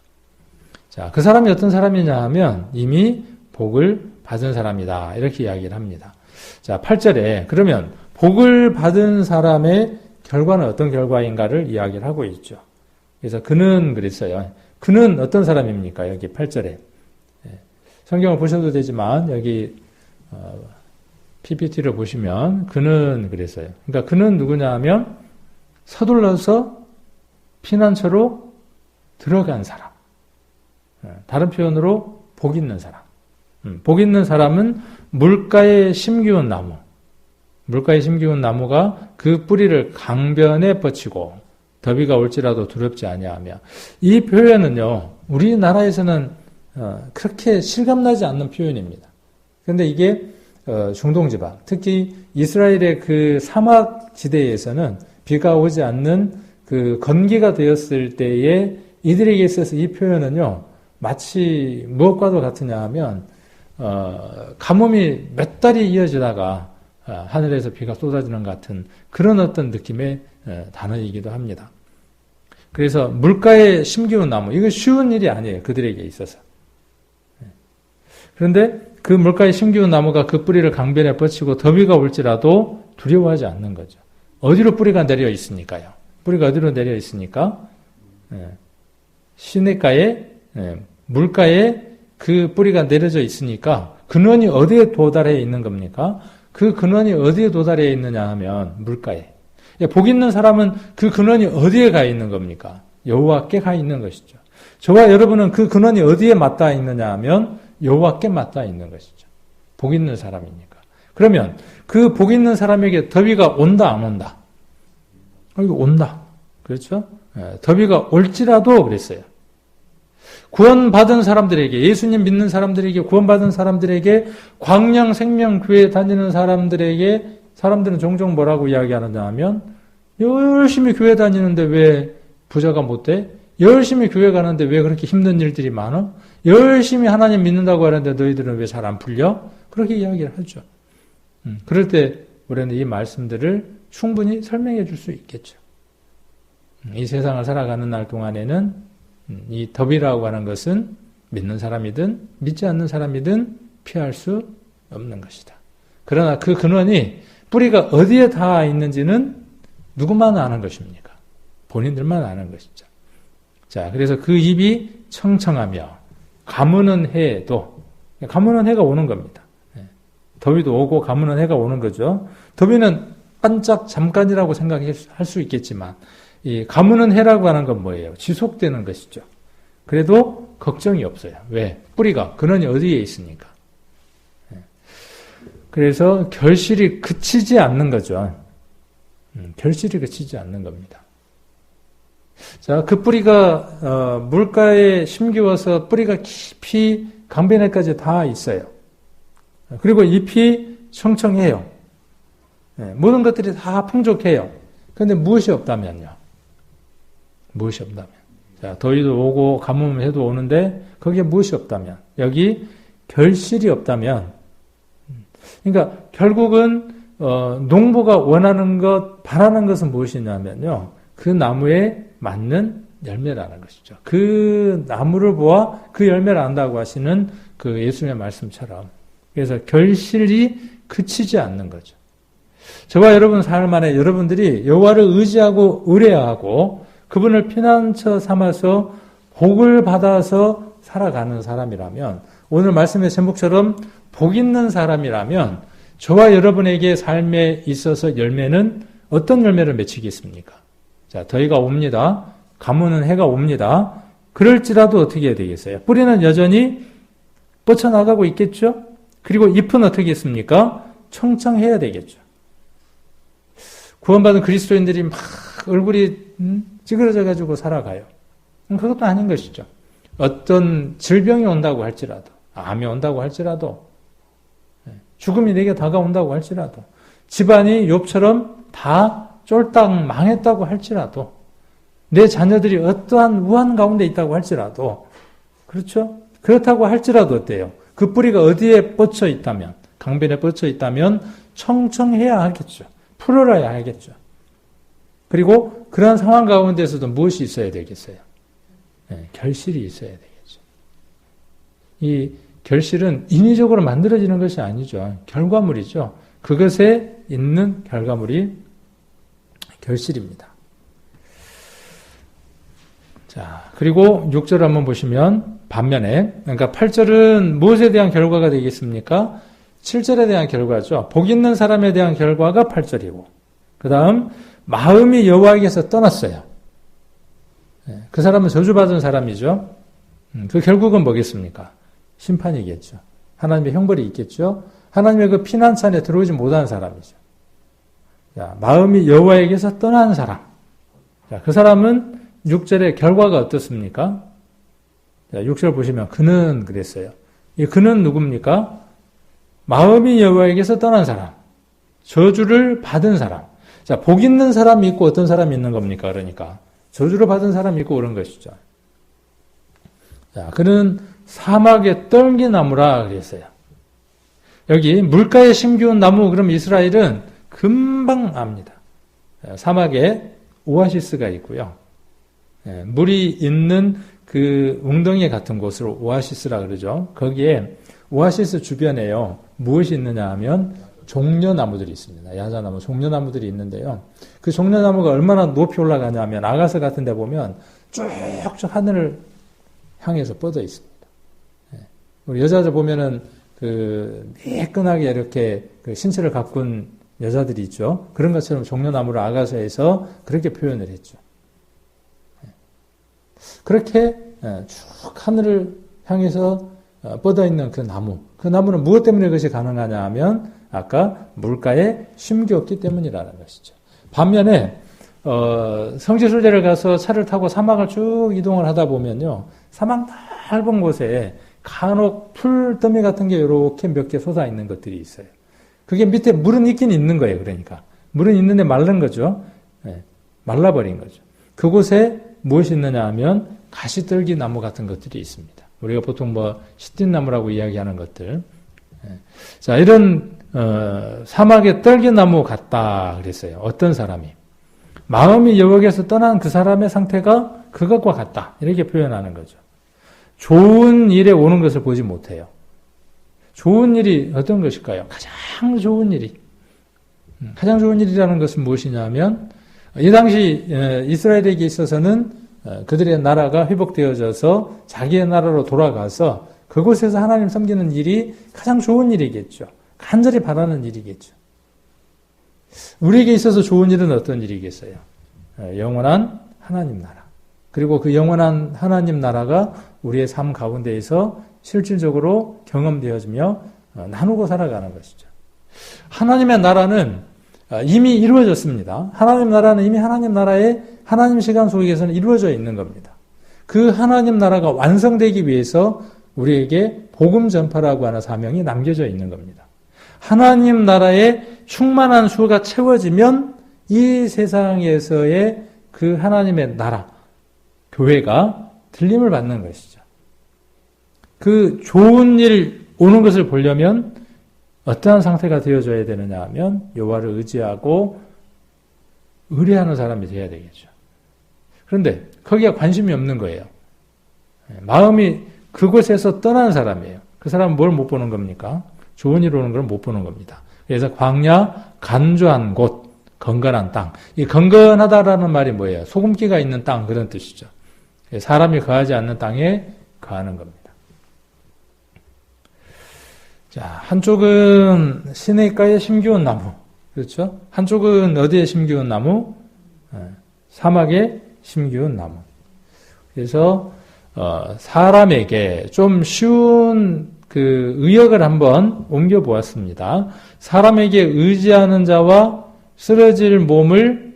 자, 그 사람이 어떤 사람이냐 하면 이미 복을 받은 사람이다, 이렇게 이야기를 합니다. 자, 8절에 그러면 복을 받은 사람의 결과는 어떤 결과인가를 이야기를 하고 있죠. 그래서 그는 그랬어요. 그는 어떤 사람입니까? 여기 8절에. 성경을 보셔도 되지만 여기 PPT를 보시면 그는 그랬어요. 그러니까 그는 누구냐 하면 서둘러서 피난처로 들어간 사람. 다른 표현으로 복 있는 사람. 복 있는 사람은 물가에 심기운 나무. 물가에 심기운 나무가 그 뿌리를 강변에 뻗치고 더비가 올지라도 두렵지 아니하며. 이 표현은요, 우리나라에서는 그렇게 실감나지 않는 표현입니다. 그런데 이게 중동 지방, 특히 이스라엘의 그 사막 지대에서는 비가 오지 않는 그 건기가 되었을 때에 이들에게 있어서 이 표현은요, 마치 무엇과도 같으냐 하면 가뭄이 몇 달이 이어지다가 하늘에서 비가 쏟아지는 것 같은 그런 어떤 느낌의 단어이기도 합니다. 그래서 물가에 심기운 나무, 이거 쉬운 일이 아니에요. 그들에게 있어서. 그런데 그 물가에 심기운 나무가 그 뿌리를 강변에 뻗치고 더위가 올지라도 두려워하지 않는 거죠. 어디로 뿌리가 내려 있으니까요. 뿌리가 어디로 내려 있으니까 시냇가에, 물가에 그 뿌리가 내려져 있으니까 근원이 어디에 도달해 있는 겁니까? 그 근원이 어디에 도달해 있느냐 하면 물가에. 복 있는 사람은 그 근원이 어디에 가 있는 겁니까? 여호와께 가 있는 것이죠. 저와 여러분은 그 근원이 어디에 맞닿아 있느냐 하면 여호와께 맞닿아 있는 것이죠. 복 있는 사람이니까. 그러면 그 복 있는 사람에게 더위가 온다 안 온다? 이거 온다. 그렇죠? 더위가 올지라도 그랬어요. 구원받은 사람들에게, 예수님 믿는 사람들에게, 구원받은 사람들에게, 광양 생명교회 다니는 사람들에게 사람들은 종종 뭐라고 이야기하느냐 하면 열심히 교회 다니는데 왜 부자가 못 돼? 열심히 교회 가는데 왜 그렇게 힘든 일들이 많아? 열심히 하나님 믿는다고 하는데 너희들은 왜 잘 안 풀려? 그렇게 이야기를 하죠. 그럴 때 우리는 이 말씀들을 충분히 설명해 줄 수 있겠죠. 이 세상을 살아가는 날 동안에는 이 더비라고 하는 것은 믿는 사람이든 믿지 않는 사람이든 피할 수 없는 것이다. 그러나 그 근원이 뿌리가 어디에 닿아 있는지는 누구만 아는 것입니까? 본인들만 아는 것이죠. 자, 그래서 그 입이 청청하며 가무는 해도, 가무는 해가 오는 겁니다. 더위도 오고 가무는 해가 오는 거죠. 더위는 반짝 잠깐이라고 생각할 수 있겠지만 이 가무는 해라고 하는 건 뭐예요? 지속되는 것이죠. 그래도 걱정이 없어요. 왜? 뿌리가, 근원이 어디에 있으니까. 그래서 결실이 그치지 않는 거죠. 결실이 그치지 않는 겁니다. 자, 그 뿌리가 물가에 심기워서 뿌리가 깊이 강변에까지 다 있어요. 그리고 잎이 청청해요. 모든 것들이 다 풍족해요. 그런데 무엇이 없다면요? 무엇이 없다면. 자, 더위도 오고 가뭄 해도 오는데 거기에 무엇이 없다면. 여기 결실이 없다면. 그러니까 결국은 농부가 원하는 것, 바라는 것은 무엇이냐면요. 그 나무에 맞는 열매라는 것이죠. 그 나무를 보아 그 열매를 안다고 하시는 그 예수님의 말씀처럼. 그래서 결실이 그치지 않는 거죠. 저와 여러분 삶 안에 여러분들이 여호와를 의지하고 의뢰하고 그분을 피난처 삼아서 복을 받아서 살아가는 사람이라면, 오늘 말씀의 제목처럼 복 있는 사람이라면 저와 여러분에게 삶에 있어서 열매는 어떤 열매를 맺히겠습니까? 자, 더위가 옵니다. 가무는 해가 옵니다. 그럴지라도 어떻게 해야 되겠어요? 뿌리는 여전히 뻗쳐나가고 있겠죠? 그리고 잎은 어떻게 했습니까? 청청해야 되겠죠. 구원받은 그리스도인들이 막 얼굴이 찌그러져가지고 살아가요. 그것도 아닌 것이죠. 어떤 질병이 온다고 할지라도, 암이 온다고 할지라도, 죽음이 내게 다가온다고 할지라도, 집안이 욥처럼 다 쫄딱 망했다고 할지라도, 내 자녀들이 어떠한 우한 가운데 있다고 할지라도, 그렇죠? 그렇다고 할지라도 어때요? 그 뿌리가 어디에 뻗쳐 있다면, 강변에 뻗쳐 있다면 청청해야 하겠죠. 풀어라야 하겠죠. 그리고 그러한 상황 가운데서도 무엇이 있어야 되겠어요? 결실이 있어야 되겠죠. 이 결실은 인위적으로 만들어지는 것이 아니죠. 결과물이죠. 그것에 있는 결과물이 결실입니다. 자, 그리고 6절 한번 보시면 반면에, 그러니까 8절은 무엇에 대한 결과가 되겠습니까? 7절에 대한 결과죠. 복 있는 사람에 대한 결과가 8절이고, 그 다음 마음이 여호와에게서 떠났어요. 그 사람은 저주받은 사람이죠. 그 결국은 뭐겠습니까? 심판이겠죠. 하나님의 형벌이 있겠죠. 하나님의 그 피난처에 들어오지 못한 사람이죠. 자, 마음이 여호와에게서 떠난 사람. 자, 그 사람은 6절의 결과가 어떻습니까? 자, 6절 보시면 그는 그랬어요. 이 그는 누굽니까? 마음이 여호와에게서 떠난 사람. 저주를 받은 사람. 자, 복 있는 사람이 있고 어떤 사람이 있는 겁니까? 그러니까 저주를 받은 사람이 있고 그런 것이죠. 자, 그는 사막의 떨기나무라 그랬어요. 여기 물가에 심기운 나무, 그럼 이스라엘은 금방 압니다. 사막에 오아시스가 있고요. 물이 있는 그 웅덩이 같은 곳을 오아시스라 그러죠. 거기에 오아시스 주변에요. 무엇이 있느냐 하면 종려나무들이 있습니다. 야자나무, 종려나무들이 있는데요. 그 종려나무가 얼마나 높이 올라가냐 하면 아가서 같은 데 보면 쭉쭉 하늘을 향해서 뻗어 있습니다. 우리 여자들 보면은 그 매끈하게 이렇게 그 신체를 가꾼 여자들이 있죠. 그런 것처럼 종려나무를 아가서에서 그렇게 표현을 했죠. 그렇게 쭉 하늘을 향해서 뻗어 있는 그 나무. 그 나무는 무엇 때문에 그것이 가능하냐 하면 아까 물가에 심기었기 때문이라는 것이죠. 반면에 성지순례를 가서 차를 타고 사막을 쭉 이동을 하다 보면요. 사막 넓은 곳에 간혹 풀더미 같은 게 이렇게 몇 개 솟아 있는 것들이 있어요. 그게 밑에 물은 있긴 있는 거예요. 그러니까 물은 있는데 마른 거죠. 말라버린 거죠. 그곳에 무엇이 있느냐 하면 가시떨기 나무 같은 것들이 있습니다. 우리가 보통 뭐 시띠나무라고 이야기하는 것들. 자, 이런 사막의 떨기나무 같다 그랬어요. 어떤 사람이 마음이 여호와에게서 떠난 그 사람의 상태가 그것과 같다 이렇게 표현하는 거죠. 좋은 일에 오는 것을 보지 못해요. 좋은 일이 어떤 것일까요? 가장 좋은 일이. 가장 좋은 일이라는 것은 무엇이냐면 이 당시 이스라엘에게 있어서는 그들의 나라가 회복되어져서 자기의 나라로 돌아가서 그곳에서 하나님 섬기는 일이 가장 좋은 일이겠죠. 간절히 바라는 일이겠죠. 우리에게 있어서 좋은 일은 어떤 일이겠어요? 영원한 하나님 나라. 그리고 그 영원한 하나님 나라가 우리의 삶 가운데에서 실질적으로 경험되어지며 나누고 살아가는 것이죠. 하나님의 나라는 이미 이루어졌습니다. 하나님 나라는 이미 하나님 나라의 하나님 시간 속에서는 이루어져 있는 겁니다. 그 하나님 나라가 완성되기 위해서 우리에게 복음 전파라고 하는 사명이 남겨져 있는 겁니다. 하나님 나라의 충만한 수가 채워지면 이 세상에서의 그 하나님의 나라, 교회가 들림을 받는 것이죠. 그 좋은 일 오는 것을 보려면 어떠한 상태가 되어져야 되느냐 하면 여호와를 의지하고 의뢰하는 사람이 되어야 되겠죠. 그런데 거기에 관심이 없는 거예요. 마음이 그곳에서 떠난 사람이에요. 그 사람은 뭘 못 보는 겁니까? 좋은 일 오는 걸 못 보는 겁니다. 그래서 광야, 간조한 곳, 건건한 땅. 이 건건하다라는 말이 뭐예요? 소금기가 있는 땅 그런 뜻이죠. 사람이 거하지 않는 땅에 거하는 겁니다. 자, 한쪽은 시내가에 심기운 나무. 그렇죠? 한쪽은 어디에 심기운 나무? 사막에 심기운 나무. 그래서 사람에게 좀 쉬운 그 의역을 한번 옮겨 보았습니다. 사람에게 의지하는 자와 쓰러질 몸을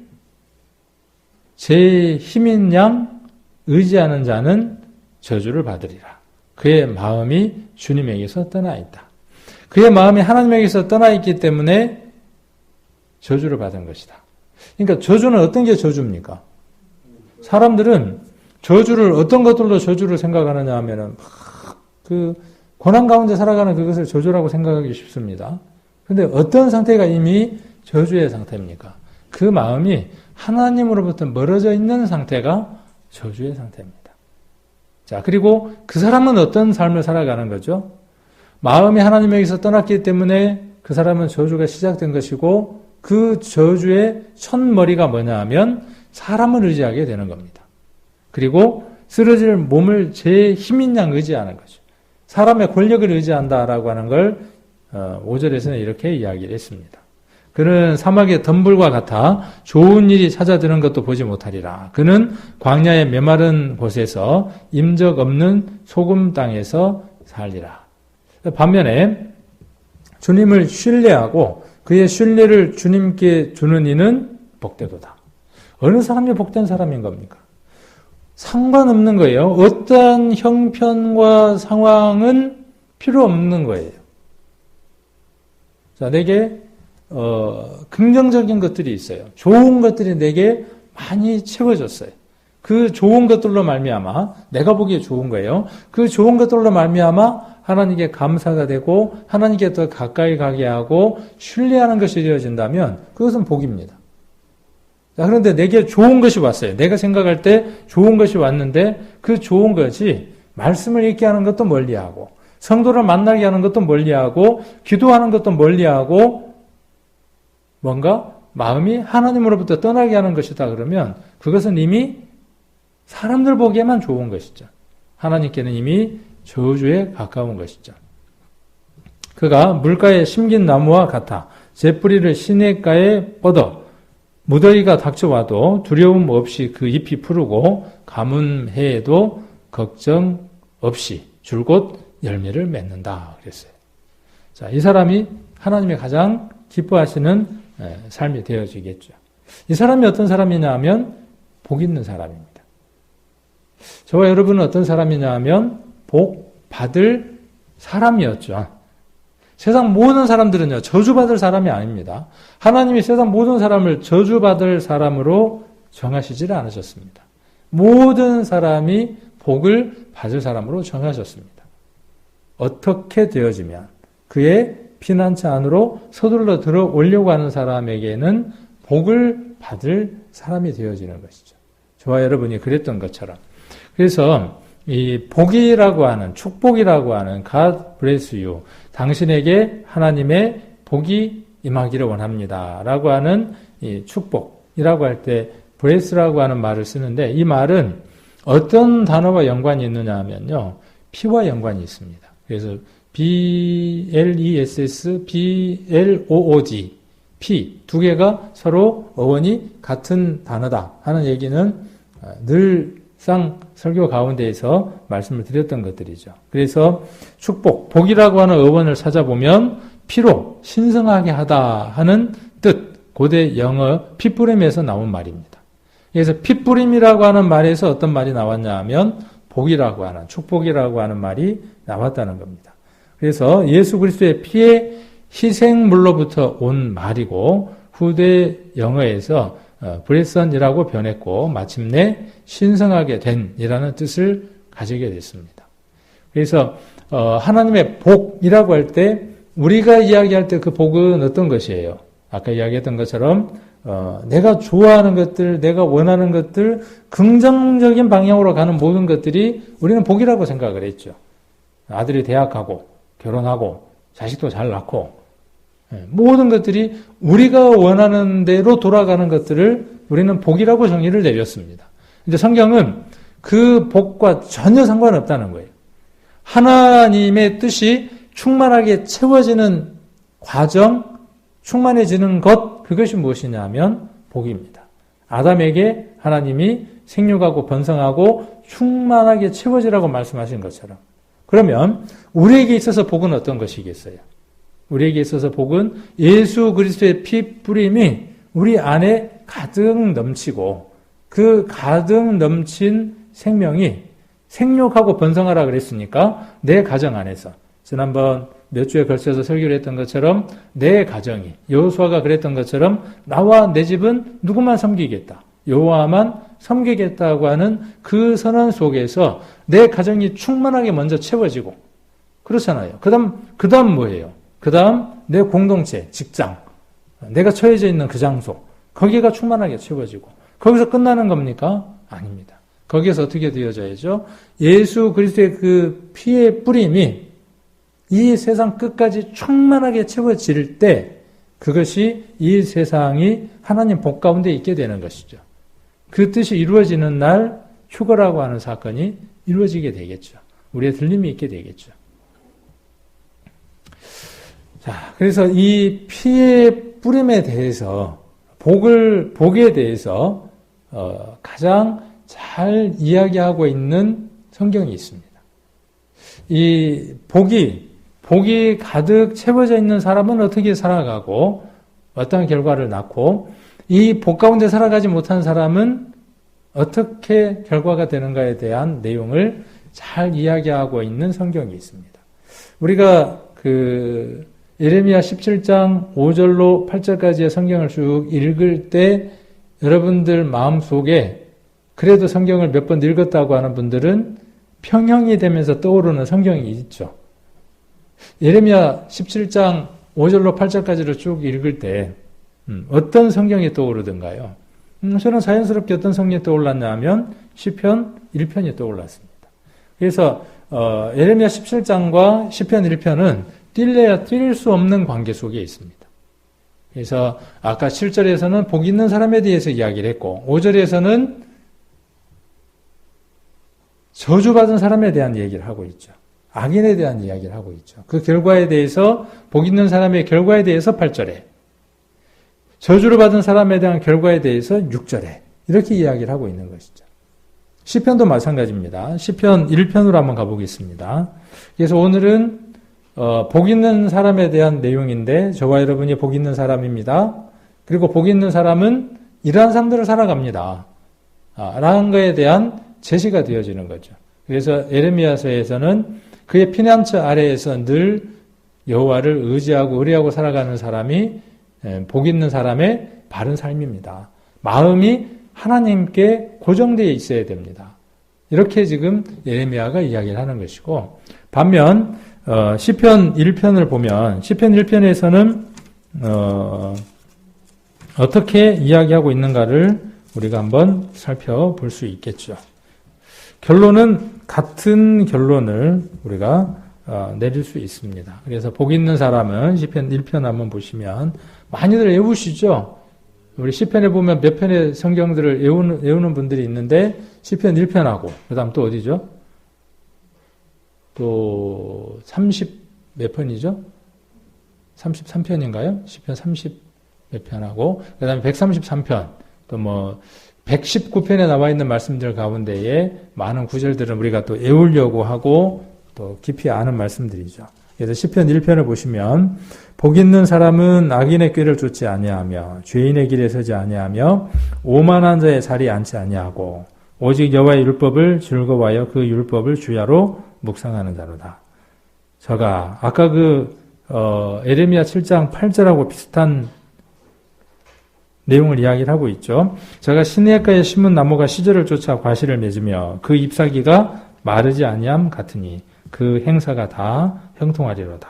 제 힘인 양 의지하는 자는 저주를 받으리라. 그의 마음이 주님에게서 떠나 있다. 그의 마음이 하나님에게서 떠나 있기 때문에 저주를 받은 것이다. 그러니까 저주는 어떤 게 저주입니까? 사람들은 저주를 어떤 것들로 저주를 생각하느냐 하면은 그 고난 가운데 살아가는 그것을 저주라고 생각하기 쉽습니다. 그런데 어떤 상태가 이미 저주의 상태입니까? 그 마음이 하나님으로부터 멀어져 있는 상태가 저주의 상태입니다. 자, 그리고 그 사람은 어떤 삶을 살아가는 거죠? 마음이 하나님에게서 떠났기 때문에 그 사람은 저주가 시작된 것이고 그 저주의 첫머리가 뭐냐 하면 사람을 의지하게 되는 겁니다. 그리고 쓰러질 몸을 제 힘인 양 의지하는 거죠. 사람의 권력을 의지한다라고 하는 걸 5절에서는 이렇게 이야기를 했습니다. 그는 사막의 덤불과 같아 좋은 일이 찾아드는 것도 보지 못하리라. 그는 광야의 메마른 곳에서 임적 없는 소금 땅에서 살리라. 반면에 주님을 신뢰하고 그의 신뢰를 주님께 주는 이는 복되도다. 어느 사람이 복된 사람인 겁니까? 상관없는 거예요. 어떠한 형편과 상황은 필요 없는 거예요. 자, 내게 긍정적인 것들이 있어요. 좋은 것들이 내게 많이 채워졌어요. 그 좋은 것들로 말미암아 내가 보기에 좋은 거예요. 그 좋은 것들로 말미암아 하나님께 감사가 되고 하나님께 더 가까이 가게 하고 신뢰하는 것이 되어진다면 그것은 복입니다. 자, 그런데 내게 좋은 것이 왔어요. 내가 생각할 때 좋은 것이 왔는데 그 좋은 것이 말씀을 읽게 하는 것도 멀리하고 성도를 만나게 하는 것도 멀리하고 기도하는 것도 멀리하고 뭔가 마음이 하나님으로부터 떠나게 하는 것이다 그러면 그것은 이미 사람들 보기에만 좋은 것이죠. 하나님께는 이미 저주에 가까운 것이죠. 그가 물가에 심긴 나무와 같아 제 뿌리를 시냇가에 뻗어 무더위가 닥쳐와도 두려움 없이 그 잎이 푸르고 가뭄해에도 걱정 없이 줄곧 열매를 맺는다 그랬어요. 자, 이 사람이 하나님이 가장 기뻐하시는 삶이 되어지겠죠. 이 사람이 어떤 사람이냐 하면 복 있는 사람입니다. 저와 여러분은 어떤 사람이냐 하면 복 받을 사람이었죠. 세상 모든 사람들은요, 저주받을 사람이 아닙니다. 하나님이 세상 모든 사람을 저주받을 사람으로 정하시지를 않으셨습니다. 모든 사람이 복을 받을 사람으로 정하셨습니다. 어떻게 되어지면 그의 피난처 안으로 서둘러 들어오려고 하는 사람에게는 복을 받을 사람이 되어지는 것이죠. 저와 여러분이 그랬던 것처럼. 그래서 이 복이라고 하는, 축복이라고 하는 God bless you, 당신에게 하나님의 복이 임하기를 원합니다 라고 하는 이 축복이라고 할 때 bless라고 하는 말을 쓰는데 이 말은 어떤 단어와 연관이 있느냐 하면요, 피와 연관이 있습니다. 그래서 bless, blood, 피 두 개가 서로 어원이 같은 단어다 하는 얘기는 늘상 설교 가운데에서 말씀을 드렸던 것들이죠. 그래서 축복, 복이라고 하는 어원을 찾아보면 피로 신성하게 하다 하는 뜻, 고대 영어 피뿌림에서 나온 말입니다. 그래서 피뿌림이라고 하는 말에서 어떤 말이 나왔냐 하면 복이라고 하는, 축복이라고 하는 말이 나왔다는 겁니다. 그래서 예수 그리스도의 피의 희생물로부터 온 말이고 후대 영어에서 브레선이라고 변했고 마침내 신성하게 된이라는 뜻을 가지게 됐습니다. 그래서 하나님의 복이라고 할 때 우리가 이야기할 때 그 복은 어떤 것이에요? 아까 이야기했던 것처럼 내가 좋아하는 것들, 내가 원하는 것들, 긍정적인 방향으로 가는 모든 것들이 우리는 복이라고 생각을 했죠. 아들이 대학 가고 결혼하고 자식도 잘 낳고 모든 것들이 우리가 원하는 대로 돌아가는 것들을 우리는 복이라고 정의를 내렸습니다. 근데 성경은 그 복과 전혀 상관없다는 거예요. 하나님의 뜻이 충만하게 채워지는 과정, 충만해지는 것, 그것이 무엇이냐 하면 복입니다. 아담에게 하나님이 생육하고 번성하고 충만하게 채워지라고 말씀하신 것처럼. 그러면 우리에게 있어서 복은 어떤 것이겠어요? 우리에게 있어서 복은 예수 그리스도의 피 뿌림이 우리 안에 가득 넘치고 그 가득 넘친 생명이 생육하고 번성하라 그랬으니까 내 가정 안에서 지난번 몇 주에 걸쳐서 설교를 했던 것처럼 내 가정이 여호수아가 그랬던 것처럼 나와 내 집은 누구만 섬기겠다. 여호와만 섬기겠다고 하는 그 선언 속에서 내 가정이 충만하게 먼저 채워지고 그렇잖아요. 그다음 뭐예요? 그 다음 내 공동체, 직장, 내가 처해져 있는 그 장소, 거기가 충만하게 채워지고 거기서 끝나는 겁니까? 아닙니다. 거기에서 어떻게 되어져야죠? 예수 그리스도의 그 피의 뿌림이 이 세상 끝까지 충만하게 채워질 때 그것이 이 세상이 하나님 복 가운데 있게 되는 것이죠. 그 뜻이 이루어지는 날 휴거라고 하는 사건이 이루어지게 되겠죠. 우리의 들림이 있게 되겠죠. 자, 그래서 이 피의 뿌림에 대해서, 복에 대해서 가장 잘 이야기하고 있는 성경이 있습니다. 이 복이 가득 채워져 있는 사람은 어떻게 살아가고 어떠한 결과를 낳고, 이 복 가운데 살아가지 못한 사람은 어떻게 결과가 되는가에 대한 내용을 잘 이야기하고 있는 성경이 있습니다. 우리가 예레미야 17장 5절로 8절까지의 성경을 쭉 읽을 때 여러분들 마음속에 그래도 성경을 몇 번 읽었다고 하는 분들은 평형이 되면서 떠오르는 성경이 있죠. 예레미야 17장 5절로 8절까지를 쭉 읽을 때 어떤 성경이 떠오르던가요? 저는 자연스럽게 어떤 성경이 떠올랐냐 하면 시편 1편이 떠올랐습니다. 그래서 예레미야 17장과 시편 1편은 뛸래야 뛸 수 없는 관계 속에 있습니다. 그래서 아까 7절에서는 복 있는 사람에 대해서 이야기를 했고 5절에서는 저주받은 사람에 대한 얘기를 하고 있죠. 악인에 대한 이야기를 하고 있죠. 그 결과에 대해서, 복 있는 사람의 결과에 대해서 8절에, 저주를 받은 사람에 대한 결과에 대해서 6절에 이렇게 이야기를 하고 있는 것이죠. 시편도 마찬가지입니다. 시편 1편으로 한번 가보겠습니다. 그래서 오늘은 복 있는 사람에 대한 내용인데 저와 여러분이 복 있는 사람입니다. 그리고 복 있는 사람은 이러한 삶들을 살아갑니다. 라는 것에 대한 제시가 되어지는 거죠. 그래서 예레미야서에서는 그의 피난처 아래에서 늘 여호와를 의지하고 의뢰하고 살아가는 사람이 복 있는 사람의 바른 삶입니다. 마음이 하나님께 고정되어 있어야 됩니다. 이렇게 지금 예레미야가 이야기를 하는 것이고, 반면 시편 1편을 보면 시편 1편에서는 어떻게 이야기하고 있는가를 우리가 한번 살펴볼 수 있겠죠. 결론은 같은 결론을 우리가 내릴 수 있습니다. 그래서 복 있는 사람은 시편 1편 한번 보시면 많이들 외우시죠? 우리 시편에 보면 몇 편의 성경들을 외우는 분들이 있는데 시편 1편하고 그 다음 또 어디죠? 또 30 몇 편이죠? 33편인가요? 시편 30 몇 편하고 그 다음에 133편 또 뭐 119편에 나와 있는 말씀들 가운데에 많은 구절들은 우리가 또 외우려고 하고 또 깊이 아는 말씀들이죠. 그래서 시편 1편을 보시면 복 있는 사람은 악인의 꾀를 쫓지 아니하며 죄인의 길에 서지 아니하며 오만한 자의 자리에 앉지 아니하고 오직 여호와의 율법을 즐거워하여 그 율법을 주야로 묵상하는 자로다. 저가 아까 예레미야 7장 8절하고 비슷한 내용을 이야기를 하고 있죠. 제가 시내가에 심은 나무가 시절을 쫓아 과실을 맺으며 그 잎사귀가 마르지 아니함 같으니 그 행사가 다 형통하리로다.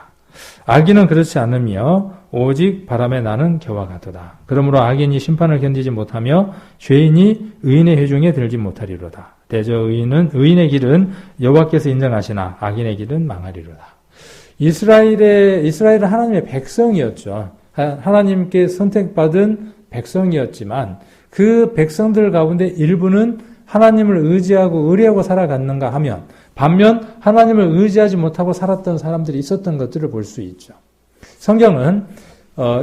악인은 그렇지 않으며 오직 바람에 나는 겨와 같도다. 그러므로 악인이 심판을 견디지 못하며 죄인이 의인의 회중에 들지 못하리로다. 대저 의인의 길은 여호와께서 인정하시나 악인의 길은 망하리로다. 이스라엘은 하나님의 백성이었죠. 하나님께 선택받은 백성이었지만 그 백성들 가운데 일부는 하나님을 의지하고 의뢰하고 살아갔는가 하면 반면 하나님을 의지하지 못하고 살았던 사람들이 있었던 것들을 볼 수 있죠. 성경은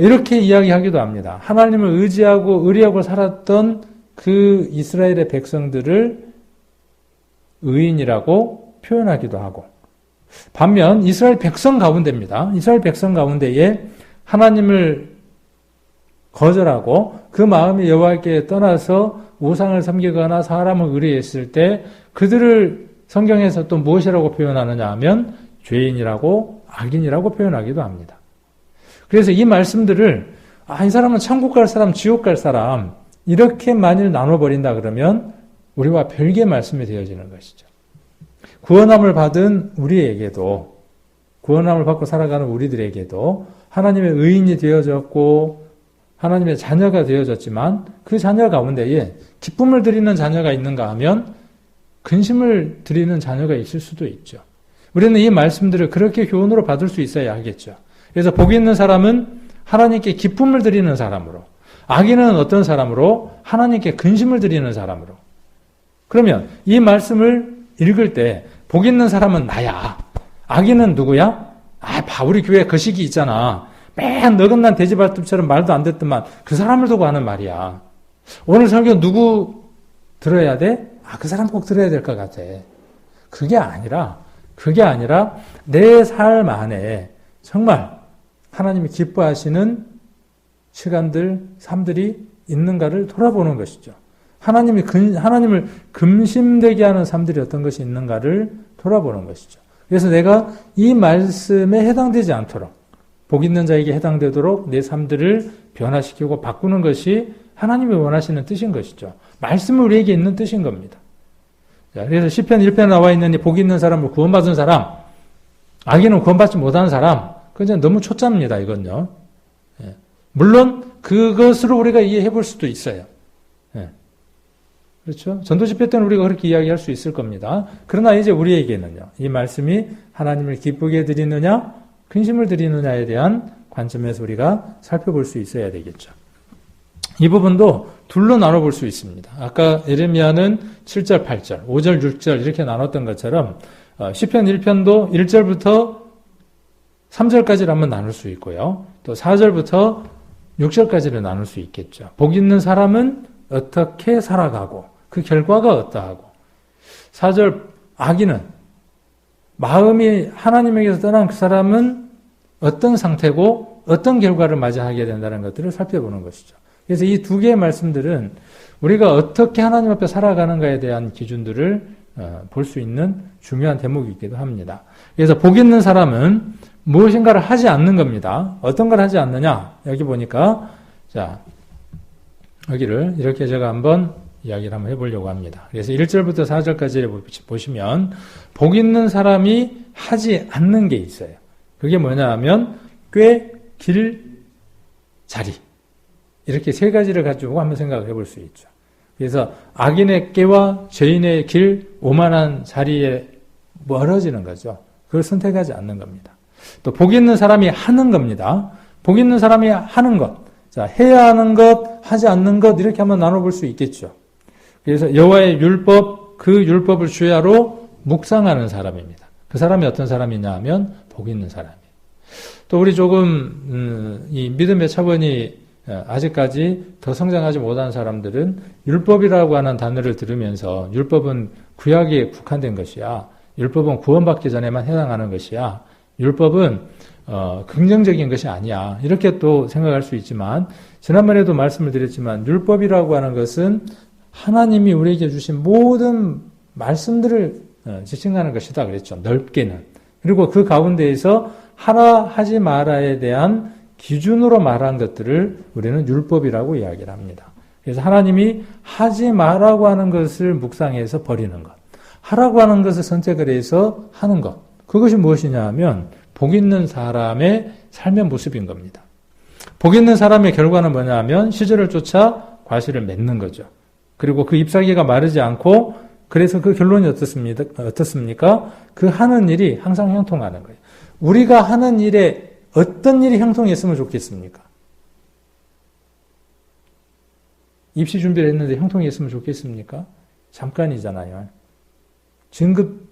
이렇게 이야기하기도 합니다. 하나님을 의지하고 의뢰하고 살았던 그 이스라엘의 백성들을 의인이라고 표현하기도 하고 반면 이스라엘 백성 가운데입니다. 이스라엘 백성 가운데에 하나님을 거절하고 그 마음이 여호와께 떠나서 우상을 섬기거나 사람을 의뢰했을 때 그들을 성경에서 또 무엇이라고 표현하느냐 하면 죄인이라고 악인이라고 표현하기도 합니다. 그래서 이 말씀들을 이 사람은 천국 갈 사람, 지옥 갈 사람 이렇게 만일 나눠버린다 그러면 우리와 별개의 말씀이 되어지는 것이죠. 구원함을 받은 우리에게도 구원함을 받고 살아가는 우리들에게도 하나님의 의인이 되어졌고 하나님의 자녀가 되어졌지만 그 자녀 가운데에 기쁨을 드리는 자녀가 있는가 하면 근심을 드리는 자녀가 있을 수도 있죠. 우리는 이 말씀들을 그렇게 교훈으로 받을 수 있어야 하겠죠. 그래서 복 있는 사람은 하나님께 기쁨을 드리는 사람으로, 악인은 어떤 사람으로? 하나님께 근심을 드리는 사람으로. 그러면 이 말씀을 읽을 때 복 있는 사람은 나야. 악인은 누구야? 우리 교회 거시기 있잖아. 맨 너긋난 돼지발톱처럼 말도 안 듣더만 그 사람을 두고 하는 말이야. 오늘 설교 누구 들어야 돼? 그 사람 꼭 들어야 될 것 같아. 그게 아니라 내 삶 안에 정말 하나님이 기뻐하시는 시간들, 삶들이 있는가를 돌아보는 것이죠. 하나님을 금심되게 하는 삶들이 어떤 것이 있는가를 돌아보는 것이죠. 그래서 내가 이 말씀에 해당되지 않도록, 복 있는 자에게 해당되도록 내 삶들을 변화시키고 바꾸는 것이 하나님이 원하시는 뜻인 것이죠. 말씀은 우리에게 있는 뜻인 겁니다. 자, 그래서 시편 1편에 나와 있는 복 있는 사람을 구원받은 사람, 악인은 구원받지 못하는 사람, 그건 너무 초짜입니다, 이건요. 예. 물론 그것으로 우리가 이해해 볼 수도 있어요. 예. 그렇죠? 전도 집회 때는 우리가 그렇게 이야기할 수 있을 겁니다. 그러나 이제 우리에게는요, 이 말씀이 하나님을 기쁘게 드리느냐, 근심을 드리느냐에 대한 관점에서 우리가 살펴볼 수 있어야 되겠죠. 이 부분도 둘로 나눠볼 수 있습니다. 아까 예레미야는 7절, 8절, 5절, 6절 이렇게 나눴던 것처럼 시편 1편도 1절부터 3절까지를 한번 나눌 수 있고요. 또 4절부터 6절까지를 나눌 수 있겠죠. 복 있는 사람은 어떻게 살아가고 그 결과가 어떠하고 4절 악인은 마음이 하나님에게서 떠난 그 사람은 어떤 상태고 어떤 결과를 맞이하게 된다는 것들을 살펴보는 것이죠. 그래서 이 두 개의 말씀들은 우리가 어떻게 하나님 앞에 살아가는가에 대한 기준들을 볼 수 있는 중요한 대목이기도 합니다. 그래서 복 있는 사람은 무엇인가를 하지 않는 겁니다. 어떤 걸 하지 않느냐? 여기 보니까 자 여기를 이렇게 제가 한번 이야기를 한번 해보려고 합니다. 그래서 1절부터 4절까지 보시면 복 있는 사람이 하지 않는 게 있어요. 그게 뭐냐 하면 꽤, 길, 자리 이렇게 세 가지를 가지고 한번 생각을 해볼 수 있죠. 그래서 악인의 꾀와 죄인의 길, 오만한 자리에 멀어지는 거죠. 그걸 선택하지 않는 겁니다. 또 복 있는 사람이 하는 겁니다. 복 있는 사람이 하는 것, 자 해야 하는 것, 하지 않는 것 이렇게 한번 나눠볼 수 있겠죠. 그래서 여호와의 율법, 그 율법을 주야로 묵상하는 사람입니다. 그 사람이 어떤 사람이냐 하면 복 있는 사람이에요. 또 우리 조금 이 믿음의 차원이 아직까지 더 성장하지 못한 사람들은 율법이라고 하는 단어를 들으면서 율법은 구약에 국한된 것이야. 율법은 구원받기 전에만 해당하는 것이야. 율법은 긍정적인 것이 아니야. 이렇게 또 생각할 수 있지만 지난번에도 말씀을 드렸지만 율법이라고 하는 것은 하나님이 우리에게 주신 모든 말씀들을 지칭하는 것이다 그랬죠. 넓게는. 그리고 그 가운데에서 하라 하지 마라에 대한 기준으로 말한 것들을 우리는 율법이라고 이야기를 합니다. 그래서 하나님이 하지 마라고 하는 것을 묵상해서 버리는 것, 하라고 하는 것을 선택을 해서 하는 것, 그것이 무엇이냐 하면 복 있는 사람의 삶의 모습인 겁니다. 복 있는 사람의 결과는 뭐냐 하면 시절을 쫓아 과실을 맺는 거죠. 그리고 그 잎사귀가 마르지 않고 그래서 그 결론이 어떻습니까? 그 하는 일이 항상 형통하는 거예요. 우리가 하는 일에 어떤 일이 형통했으면 좋겠습니까? 입시 준비를 했는데 형통했으면 좋겠습니까? 잠깐이잖아요. 진급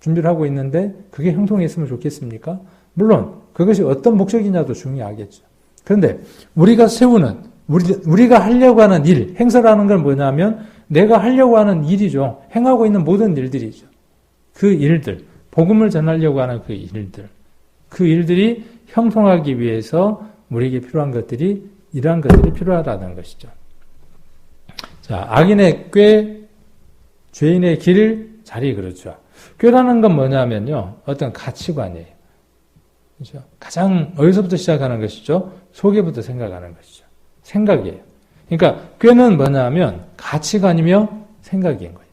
준비를 하고 있는데 그게 형통했으면 좋겠습니까? 물론 그것이 어떤 목적이냐도 중요하겠죠. 그런데 우리가 세우는 우리가 하려고 하는 일, 행사라는 건 뭐냐면 내가 하려고 하는 일이죠. 행하고 있는 모든 일들이죠. 그 일들, 복음을 전하려고 하는 그 일들이 형통하기 위해서 우리에게 필요한 것들이 이러한 것들이 필요하다는 것이죠. 자, 악인의 꾀, 죄인의 길, 자리 그렇죠. 꾀라는 건 뭐냐면요, 어떤 가치관이에요. 그렇죠? 가장 어디서부터 시작하는 것이죠? 속에부터 생각하는 것이죠. 생각이에요. 그러니까 꾀는 뭐냐면 가치관이며 생각인 거예요.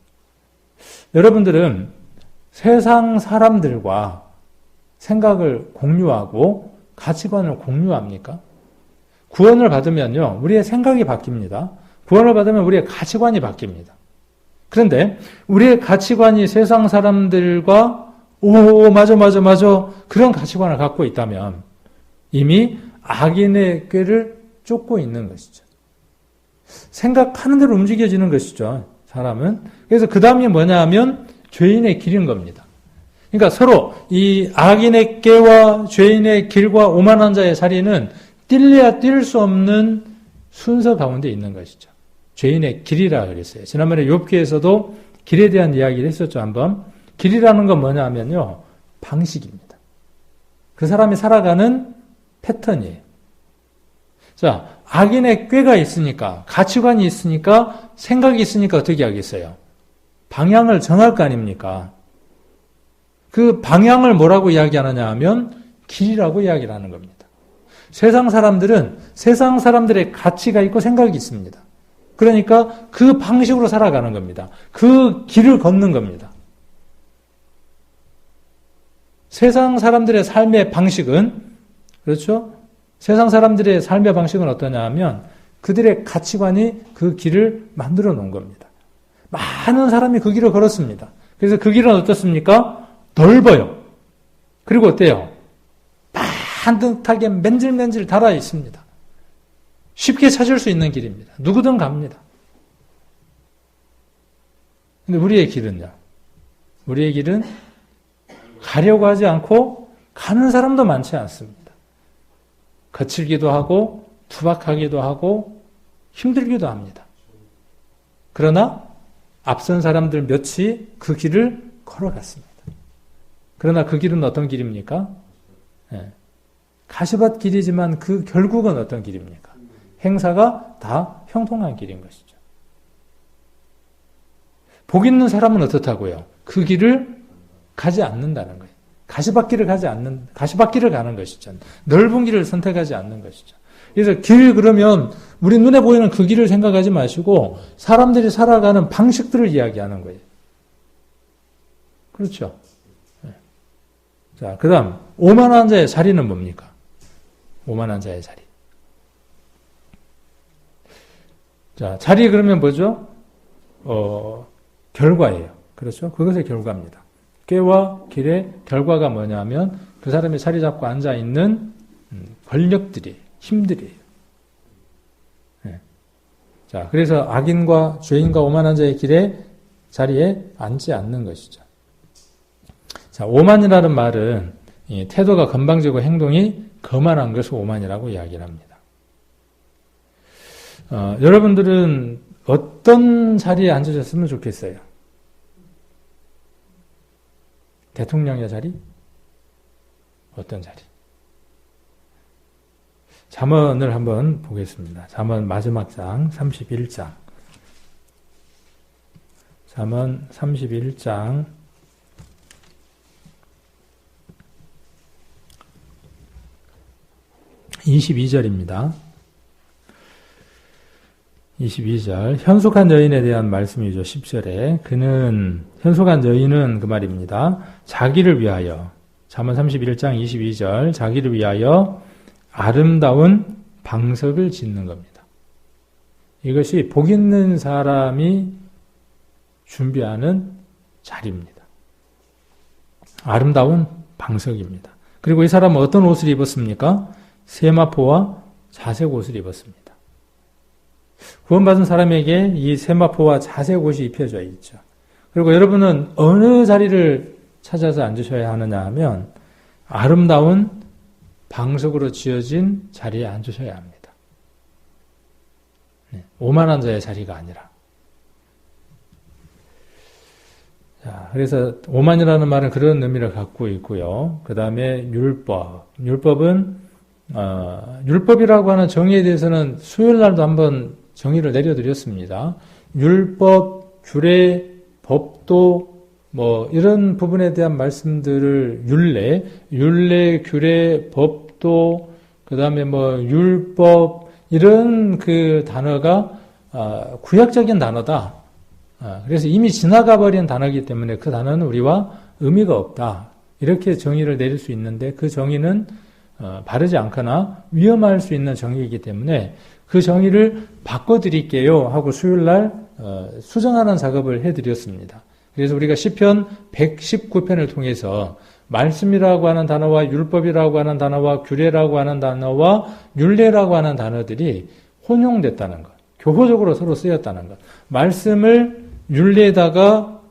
여러분들은 세상 사람들과 생각을 공유하고 가치관을 공유합니까? 구원을 받으면요, 우리의 생각이 바뀝니다. 구원을 받으면 우리의 가치관이 바뀝니다. 그런데 우리의 가치관이 세상 사람들과 맞아 그런 가치관을 갖고 있다면 이미 악인의 꾀를 쫓고 있는 것이죠. 생각하는 대로 움직여지는 것이죠. 사람은. 그래서 그 다음이 뭐냐 하면 죄인의 길인 겁니다. 그러니까 서로 이 악인의 꾀와 죄인의 길과 오만한 자의 자리는 뛸래야 뛸 수 없는 순서 가운데 있는 것이죠. 죄인의 길이라 그랬어요. 지난번에 욥기에서도 길에 대한 이야기를 했었죠, 한번. 길이라는 건 뭐냐면요, 방식입니다. 그 사람이 살아가는 패턴이에요. 자, 악인의 꾀가 있으니까, 가치관이 있으니까, 생각이 있으니까 어떻게 하겠어요? 방향을 정할 거 아닙니까? 그 방향을 뭐라고 이야기하느냐 하면 길이라고 이야기를 하는 겁니다. 세상 사람들은 세상 사람들의 가치가 있고 생각이 있습니다. 그러니까 그 방식으로 살아가는 겁니다. 그 길을 걷는 겁니다. 세상 사람들의 삶의 방식은, 그렇죠? 세상 사람들의 삶의 방식은 어떠냐 하면 그들의 가치관이 그 길을 만들어 놓은 겁니다. 많은 사람이 그 길을 걸었습니다. 그래서 그 길은 어떻습니까? 넓어요. 그리고 어때요? 반듯하게 맨질맨질 달아 있습니다. 쉽게 찾을 수 있는 길입니다. 누구든 갑니다. 근데 우리의 길은요? 우리의 길은 가려고 하지 않고 가는 사람도 많지 않습니다. 거칠기도 하고 투박하기도 하고 힘들기도 합니다. 그러나 앞선 사람들 몇이 그 길을 걸어갔습니다. 그러나 그 길은 어떤 길입니까? 네. 가시밭 길이지만 그 결국은 어떤 길입니까? 행사가 다 형통한 길인 것이죠. 복 있는 사람은 어떻다고요? 그 길을 가지 않는다는 거예요. 가시밭길을 가시밭길을 가는 것이죠. 넓은 길을 선택하지 않는 것이죠. 그래서 길 그러면 우리 눈에 보이는 그 길을 생각하지 마시고 사람들이 살아가는 방식들을 이야기하는 거예요. 그렇죠? 네. 자, 그 다음 오만한 자의 자리는 뭡니까? 오만한 자의 자리. 자, 자리 그러면 뭐죠? 결과예요. 그렇죠? 그것의 결과입니다. 꾀와 길의 결과가 뭐냐면 그 사람이 자리 잡고 앉아 있는 권력들이, 힘들이에요. 네. 자, 그래서 악인과 죄인과 오만한 자의 길에 자리에 앉지 않는 것이죠. 자, 오만이라는 말은 태도가 건방지고 행동이 거만한 것을 오만이라고 이야기를 합니다. 여러분들은 어떤 자리에 앉으셨으면 좋겠어요? 대통령의 자리? 어떤 자리? 잠언을 한번 보겠습니다. 잠언 마지막 장 31장. 잠언 31장 22절입니다. 22절 현숙한 여인에 대한 말씀이죠. 10절에 그는 현숙한 여인은 그 말입니다. 자기를 위하여 잠언 31장 22절 자기를 위하여 아름다운 방석을 짓는 겁니다. 이것이 복 있는 사람이 준비하는 자리입니다. 아름다운 방석입니다. 그리고 이 사람은 어떤 옷을 입었습니까? 세마포와 자색 옷을 입었습니다. 구원받은 사람에게 이 세마포와 자색 옷이 입혀져 있죠. 그리고 여러분은 어느 자리를 찾아서 앉으셔야 하느냐 하면 아름다운 방석으로 지어진 자리에 앉으셔야 합니다. 네, 오만한 자의 자리가 아니라. 자, 그래서 오만이라는 말은 그런 의미를 갖고 있고요. 그 다음에 율법. 율법은 율법이라고 하는 정의에 대해서는 수요일 날도 한번 정의를 내려드렸습니다. 율법, 규례, 법도 이런 부분에 대한 말씀들을 율례, 규례, 법도, 그 다음에 율법, 이런 그 단어가, 구약적인 단어다. 그래서 이미 지나가 버린 단어이기 때문에 그 단어는 우리와 의미가 없다. 이렇게 정의를 내릴 수 있는데 그 정의는 바르지 않거나 위험할 수 있는 정의이기 때문에 그 정의를 바꿔드릴게요 하고 수요일날 수정하는 작업을 해드렸습니다. 그래서 우리가 시편 119편을 통해서 말씀이라고 하는 단어와 율법이라고 하는 단어와 규례라고 하는 단어와 율례라고 하는 단어들이 혼용됐다는 것, 교호적으로 서로 쓰였다는 것, 말씀을 율례에다가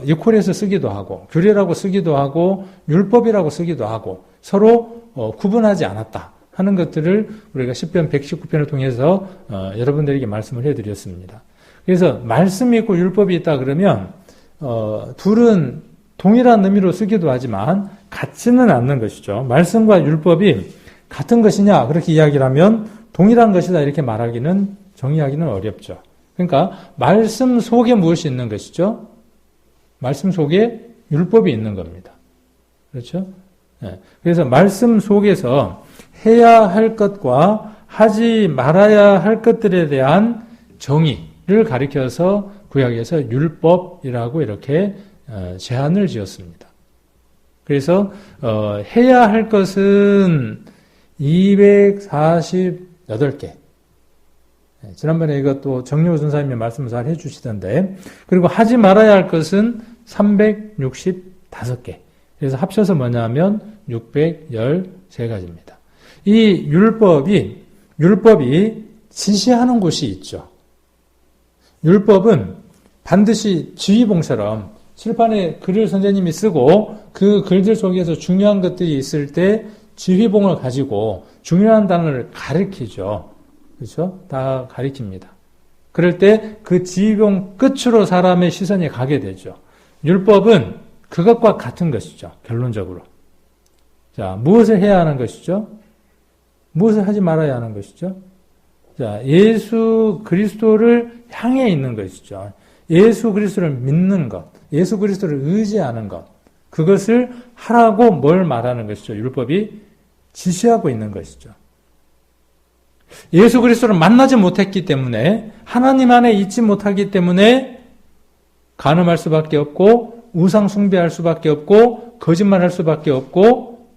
이퀄해서 쓰기도 하고 규례라고 쓰기도 하고 율법이라고 쓰기도 하고 서로 구분하지 않았다 하는 것들을 우리가 시편 119편을 통해서 여러분들에게 말씀을 해드렸습니다. 그래서 말씀이 있고 율법이 있다 그러면 둘은 동일한 의미로 쓰기도 하지만 같지는 않는 것이죠. 말씀과 율법이 같은 것이냐 그렇게 이야기를 하면 동일한 것이다 이렇게 정의하기는 어렵죠. 그러니까 말씀 속에 무엇이 있는 것이죠? 말씀 속에 율법이 있는 겁니다. 그렇죠? 네. 그래서 말씀 속에서 해야 할 것과 하지 말아야 할 것들에 대한 정의를 가리켜서 구약에서 율법이라고 이렇게 제한을 지었습니다. 그래서 해야 할 것은 248개. 지난번에 이것도 정리호 전사님이 말씀을 잘 해주시던데, 그리고 하지 말아야 할 것은 365개. 그래서 합쳐서 뭐냐면 613가지입니다. 이 율법이 지시하는 곳이 있죠. 율법은 반드시 지휘봉처럼 칠판에 글을 선생님이 쓰고 그 글들 속에서 중요한 것들이 있을 때 지휘봉을 가지고 중요한 단어를 가리키죠. 그렇죠? 다 가리킵니다. 그럴 때 그 지휘봉 끝으로 사람의 시선이 가게 되죠. 율법은 그것과 같은 것이죠. 결론적으로. 자, 무엇을 해야 하는 것이죠? 무엇을 하지 말아야 하는 것이죠? 자, 예수 그리스도를 향해 있는 것이죠. 예수 그리스도를 믿는 것, 예수 그리스도를 의지하는 것, 그것을 하라고 뭘 말하는 것이죠? 율법이 지시하고 있는 것이죠. 예수 그리스도를 만나지 못했기 때문에, 하나님 안에 있지 못하기 때문에 간음할 수밖에 없고 우상 숭배할 수밖에 없고 거짓말할 수밖에 없고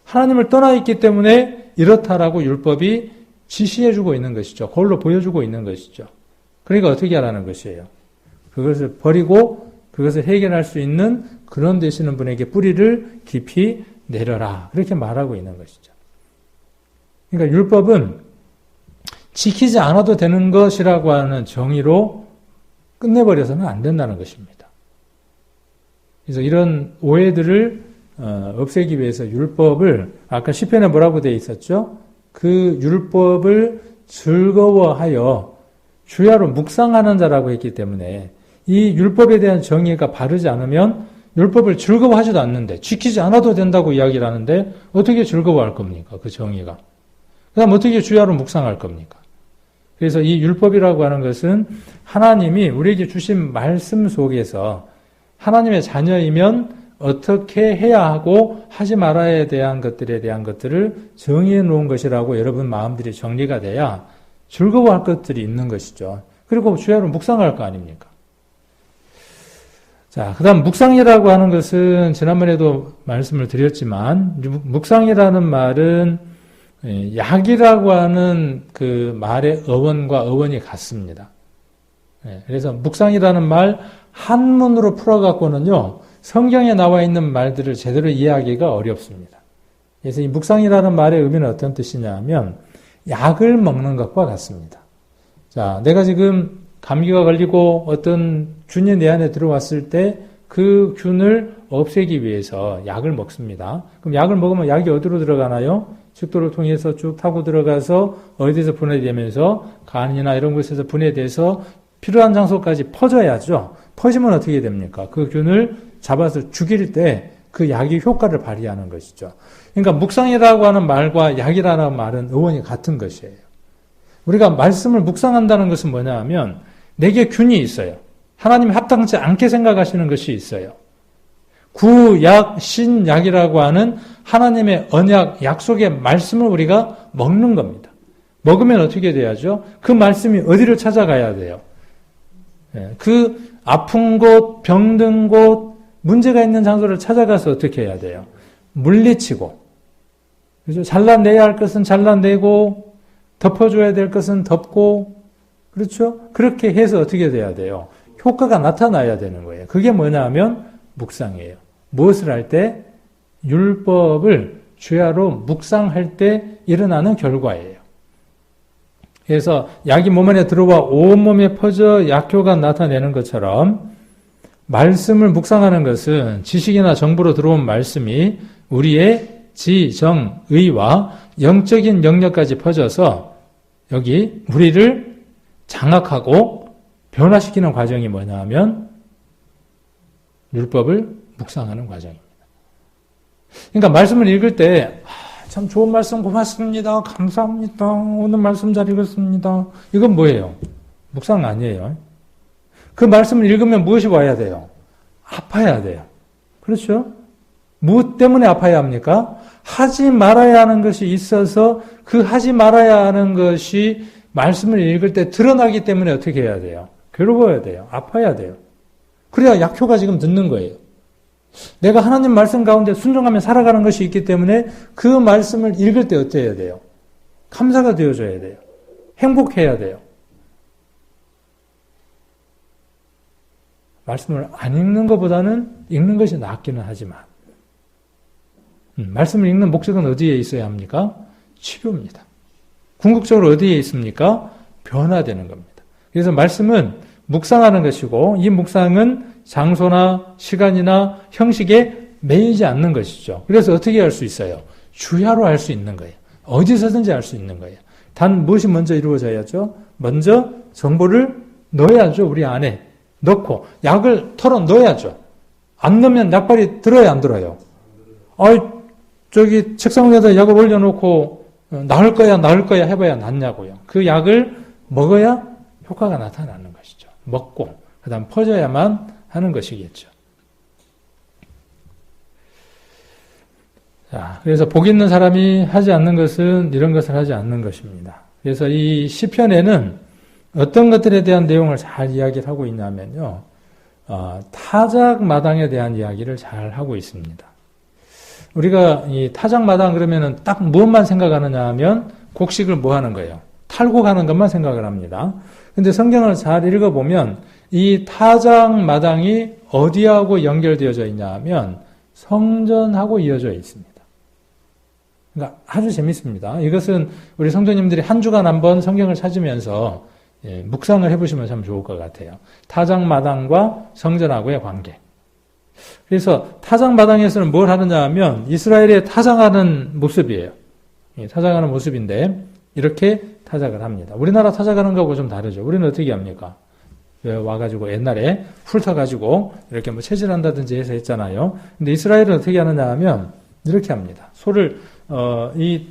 하나님을 떠나 있기 때문에 이렇다라고 율법이 지시해주고 있는 것이죠. 그걸로 보여주고 있는 것이죠. 그러니까 어떻게 하라는 것이에요? 그것을 버리고 그것을 해결할 수 있는 근원 되시는 분에게 뿌리를 깊이 내려라. 그렇게 말하고 있는 것이죠. 그러니까 율법은 지키지 않아도 되는 것이라고 하는 정의로 끝내버려서는 안 된다는 것입니다. 그래서 이런 오해들을 없애기 위해서 율법을 아까 시편에 뭐라고 되어 있었죠? 그 율법을 즐거워하여 주야로 묵상하는 자라고 했기 때문에 이 율법에 대한 정의가 바르지 않으면 율법을 즐거워하지도 않는데 지키지 않아도 된다고 이야기를 하는데 어떻게 즐거워할 겁니까? 그 정의가. 그다음 어떻게 주야로 묵상할 겁니까? 그래서 이 율법이라고 하는 것은 하나님이 우리에게 주신 말씀 속에서 하나님의 자녀이면 어떻게 해야 하고 하지 말아야 대한 것들에 대한 것들을 정의해 놓은 것이라고 여러분 마음들이 정리가 돼야 즐거워할 것들이 있는 것이죠. 그리고 주야로 묵상할 거 아닙니까? 자, 그 다음 묵상이라고 하는 것은 지난번에도 말씀을 드렸지만 묵상이라는 말은 약이라고 하는 그 말의 어원과 어원이 같습니다. 그래서 묵상이라는 말 한문으로 풀어갖고는요, 성경에 나와 있는 말들을 제대로 이해하기가 어렵습니다. 그래서 이 묵상이라는 말의 의미는 어떤 뜻이냐 하면 약을 먹는 것과 같습니다. 자, 내가 지금 감기가 걸리고 어떤 균이 내 안에 들어왔을 때 그 균을 없애기 위해서 약을 먹습니다. 그럼 약을 먹으면 약이 어디로 들어가나요? 식도를 통해서 쭉 타고 들어가서 어디에서 분해되면서 간이나 이런 곳에서 분해돼서 필요한 장소까지 퍼져야죠. 퍼지면 어떻게 됩니까? 그 균을 잡아서 죽일 때 그 약이 효과를 발휘하는 것이죠. 그러니까 묵상이라고 하는 말과 약이라는 말은 어원이 같은 것이에요. 우리가 말씀을 묵상한다는 것은 뭐냐 하면 내게 균이 있어요. 하나님이 합당치 않게 생각하시는 것이 있어요. 구약, 신약이라고 하는 하나님의 언약, 약속의 말씀을 우리가 먹는 겁니다. 먹으면 어떻게 돼야죠? 그 말씀이 어디를 찾아가야 돼요? 그 아픈 곳, 병든 곳, 문제가 있는 장소를 찾아가서 어떻게 해야 돼요? 물리치고, 그렇죠? 잘라내야 할 것은 잘라내고, 덮어줘야 될 것은 덮고, 그렇죠? 그렇게 해서 어떻게 돼야 돼요? 효과가 나타나야 되는 거예요. 그게 뭐냐 하면 묵상이에요. 무엇을 할 때? 율법을 주야로 묵상할 때 일어나는 결과예요. 그래서 약이 몸 안에 들어와 온몸에 퍼져 약효가 나타내는 것처럼 말씀을 묵상하는 것은 지식이나 정보로 들어온 말씀이 우리의 지, 정, 의와 영적인 영역까지 퍼져서 여기 우리를 장악하고 변화시키는 과정이 뭐냐 하면 율법을 묵상하는 과정입니다. 그러니까 말씀을 읽을 때 참 좋은 말씀 고맙습니다. 감사합니다. 오늘 말씀 잘 읽었습니다. 이건 뭐예요? 묵상 아니에요. 그 말씀을 읽으면 무엇이 와야 돼요? 아파야 돼요. 그렇죠? 무엇 때문에 아파야 합니까? 하지 말아야 하는 것이 있어서 그 하지 말아야 하는 것이 말씀을 읽을 때 드러나기 때문에 어떻게 해야 돼요? 괴로워야 돼요. 아파야 돼요. 그래야 약효가 지금 듣는 거예요. 내가 하나님 말씀 가운데 순종하며 살아가는 것이 있기 때문에 그 말씀을 읽을 때 어떻게 해야 돼요? 감사가 되어줘야 돼요. 행복해야 돼요. 말씀을 안 읽는 것보다는 읽는 것이 낫기는 하지만 말씀을 읽는 목적은 어디에 있어야 합니까? 치료입니다. 궁극적으로 어디에 있습니까? 변화되는 겁니다. 그래서 말씀은 묵상하는 것이고 이 묵상은 장소나 시간이나 형식에 매이지 않는 것이죠. 그래서 어떻게 할 수 있어요? 주야로 할 수 있는 거예요. 어디서든지 할 수 있는 거예요. 단 무엇이 먼저 이루어져야죠? 먼저 정보를 넣어야죠. 우리 안에 넣고 약을 털어 넣어야죠. 안 넣으면 약발이 들어야 안 들어요? 저기 책상 위에다 약을 올려놓고 나을 거야 해봐야 낫냐고요. 그 약을 먹어야 효과가 나타나는 것이죠. 먹고 그 다음 퍼져야만 하는 것이겠죠. 자, 그래서 복 있는 사람이 하지 않는 것은 이런 것을 하지 않는 것입니다. 그래서 이 시편에는 어떤 것들에 대한 내용을 잘 이야기를 하고 있냐면요. 타작마당에 대한 이야기를 잘 하고 있습니다. 우리가 이 타작마당 그러면은 딱 무엇만 생각하느냐 하면 곡식을 뭐 하는 거예요? 탈고 가는 것만 생각을 합니다. 근데 성경을 잘 읽어보면 이 타작마당이 어디하고 연결되어져 있냐 하면 성전하고 이어져 있습니다. 그러니까 아주 재밌습니다. 이것은 우리 성도님들이 한 주간 한번 성경을 찾으면서 묵상을 해보시면 참 좋을 것 같아요. 타작마당과 성전하고의 관계. 그래서 타작마당에서는 뭘 하느냐 하면 이스라엘의 타작하는 모습이에요. 타작하는 모습인데 이렇게 타작을 합니다. 우리나라 타작하는 거하고 좀 다르죠. 우리는 어떻게 합니까? 와가지고 옛날에 훑어가지고 이렇게 뭐 채질한다든지 해서 했잖아요. 근데 이스라엘은 어떻게 하느냐 하면 이렇게 합니다. 소를 이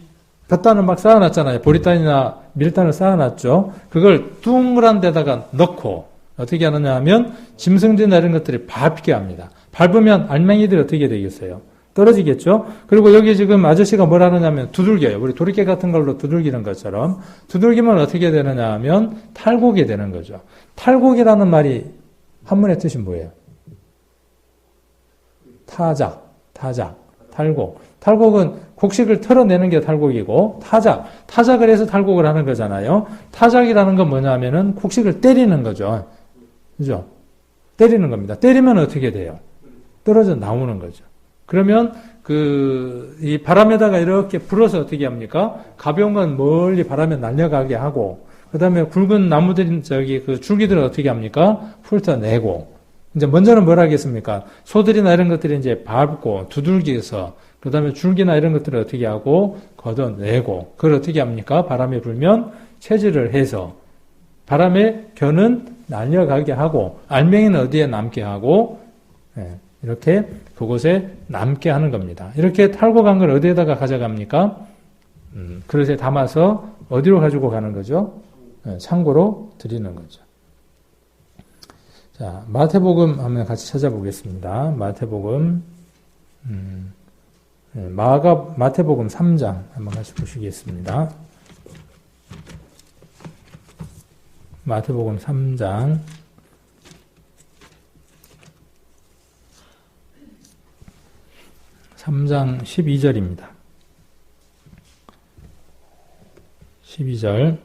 볕단을 막 쌓아놨잖아요. 보리단이나 밀단을 쌓아놨죠. 그걸 둥그란 데다가 넣고 어떻게 하느냐 하면 짐승들이나 이런 것들이 밟게 합니다. 밟으면 알맹이들이 어떻게 되겠어요? 떨어지겠죠? 그리고 여기 지금 아저씨가 뭘 하느냐면 두들겨요. 우리 도리깨 같은 걸로 두들기는 것처럼. 두들기면 어떻게 되느냐 하면 탈곡이 되는 거죠. 탈곡이라는 말이 한문의 뜻이 뭐예요? 타작, 탈곡. 탈곡은 곡식을 털어내는 게 탈곡이고 타작을 해서 탈곡을 하는 거잖아요. 타작이라는 건 뭐냐면은 곡식을 때리는 거죠. 그죠? 때리는 겁니다. 때리면 어떻게 돼요? 떨어져 나오는 거죠. 그러면 이 바람에다가 이렇게 불어서 어떻게 합니까? 가벼운 건 멀리 바람에 날려가게 하고, 그 다음에 굵은 나무들인 그 줄기들은 어떻게 합니까? 훑어내고, 이제 먼저는 뭘 하겠습니까? 소들이나 이런 것들이 이제 밟고, 두들기서, 그 다음에 줄기나 이런 것들을 어떻게 하고, 걷어내고, 그걸 어떻게 합니까? 바람에 불면 체질을 해서, 바람에 겨는 날려가게 하고, 알맹이는 어디에 남게 하고, 이렇게 그곳에 남게 하는 겁니다. 이렇게 탈곡한 걸 어디에다가 가져갑니까? 그릇에 담아서 어디로 가지고 가는 거죠? 창고로 드리는 거죠. 자, 마태복음 한번 같이 찾아보겠습니다. 마태복음, 마태복음 3장 한번 같이 보시겠습니다. 마태복음 3장 12절입니다. 12절.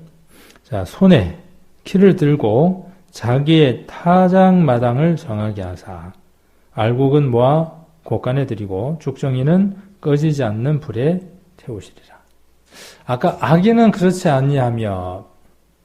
자, 손에 키를 들고 자기의 타작마당을 정하게 하사 알곡은 모아 곳간에 들이고 죽정이는 꺼지지 않는 불에 태우시리라. 아까 악인은 그렇지 아니하며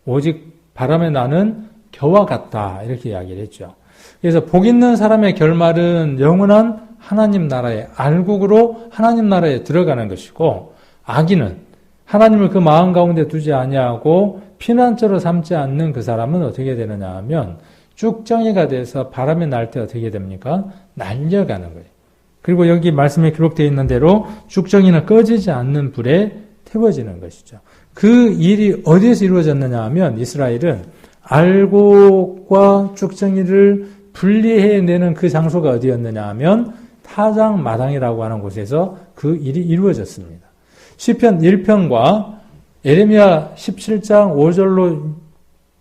오직 바람에 나는 겨와 같다 이렇게 이야기를 했죠. 그래서 복 있는 사람의 결말은 영원한 하나님 나라의 알곡으로 하나님 나라에 들어가는 것이고, 악인은 하나님을 그 마음 가운데 두지 아니하고 피난처로 삼지 않는 그 사람은 어떻게 되느냐 하면 쭉정이가 돼서 바람이 날 때 어떻게 됩니까? 날려가는 거예요. 그리고 여기 말씀에 기록되어 있는 대로 쭉정이는 꺼지지 않는 불에 태워지는 것이죠. 그 일이 어디에서 이루어졌느냐 하면 이스라엘은 알곡과 쭉정이를 분리해내는 그 장소가 어디였느냐 하면 타작 마당이라고 하는 곳에서 그 일이 이루어졌습니다. 시편 1편과 예레미야 17장 5절로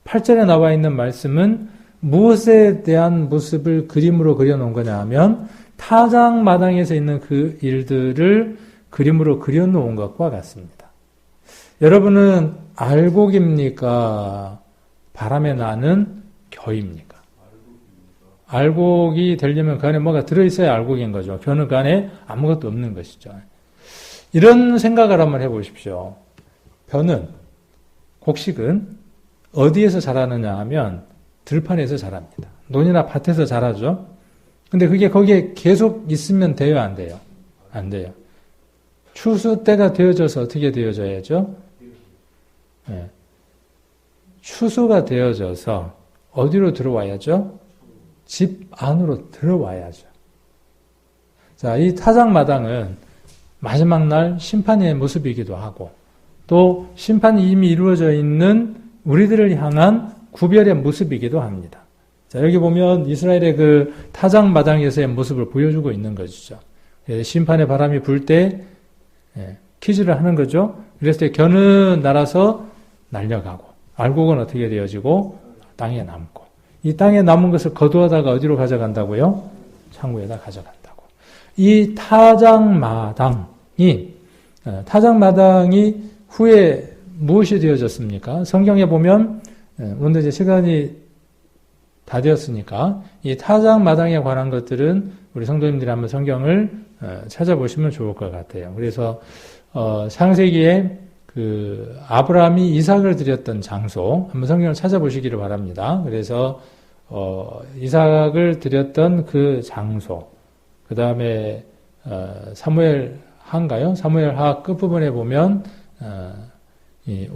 8절에 나와 있는 말씀은 무엇에 대한 모습을 그림으로 그려놓은 거냐 하면 타작 마당에서 있는 그 일들을 그림으로 그려놓은 것과 같습니다. 여러분은 알곡입니까? 바람에 나는 겨입니까? 알곡이 되려면 그 안에 뭐가 들어있어야 알곡인 거죠. 겨는 그 안에 아무것도 없는 것이죠. 이런 생각을 한번 해보십시오. 벼는, 곡식은 어디에서 자라느냐 하면 들판에서 자랍니다. 논이나 밭에서 자라죠. 근데 그게 거기에 계속 있으면 돼요, 안 돼요? 안 돼요. 추수 때가 되어져서 어떻게 되어져야죠? 네. 추수가 되어져서 어디로 들어와야죠? 집 안으로 들어와야죠. 자, 이 타작마당은 마지막 날 심판의 모습이기도 하고 또 심판이 이미 이루어져 있는 우리들을 향한 구별의 모습이기도 합니다. 자, 여기 보면 이스라엘의 그 타작마당에서의 모습을 보여주고 있는 것이죠. 심판의 바람이 불 때 키즈를 하는 거죠. 그랬을 때 겨는 날아서 날려가고 알곡은 어떻게 되어지고 땅에 남고 이 땅에 남은 것을 거두어다가 어디로 가져간다고요? 창고에다 가져간다고. 이 타작마당이 후에 무엇이 되어졌습니까? 성경에 보면 오늘 이제 시간이 다 되었으니까 이 타작마당에 관한 것들은 우리 성도님들이 한번 성경을 찾아보시면 좋을 것 같아요. 그래서 창세기에 그 아브라함이 이삭을 드렸던 장소 한번 성경을 찾아보시기를 바랍니다. 그래서 이삭을 드렸던 그 장소, 그 다음에 사무엘하인가요? 사무엘하 끝부분에 보면 이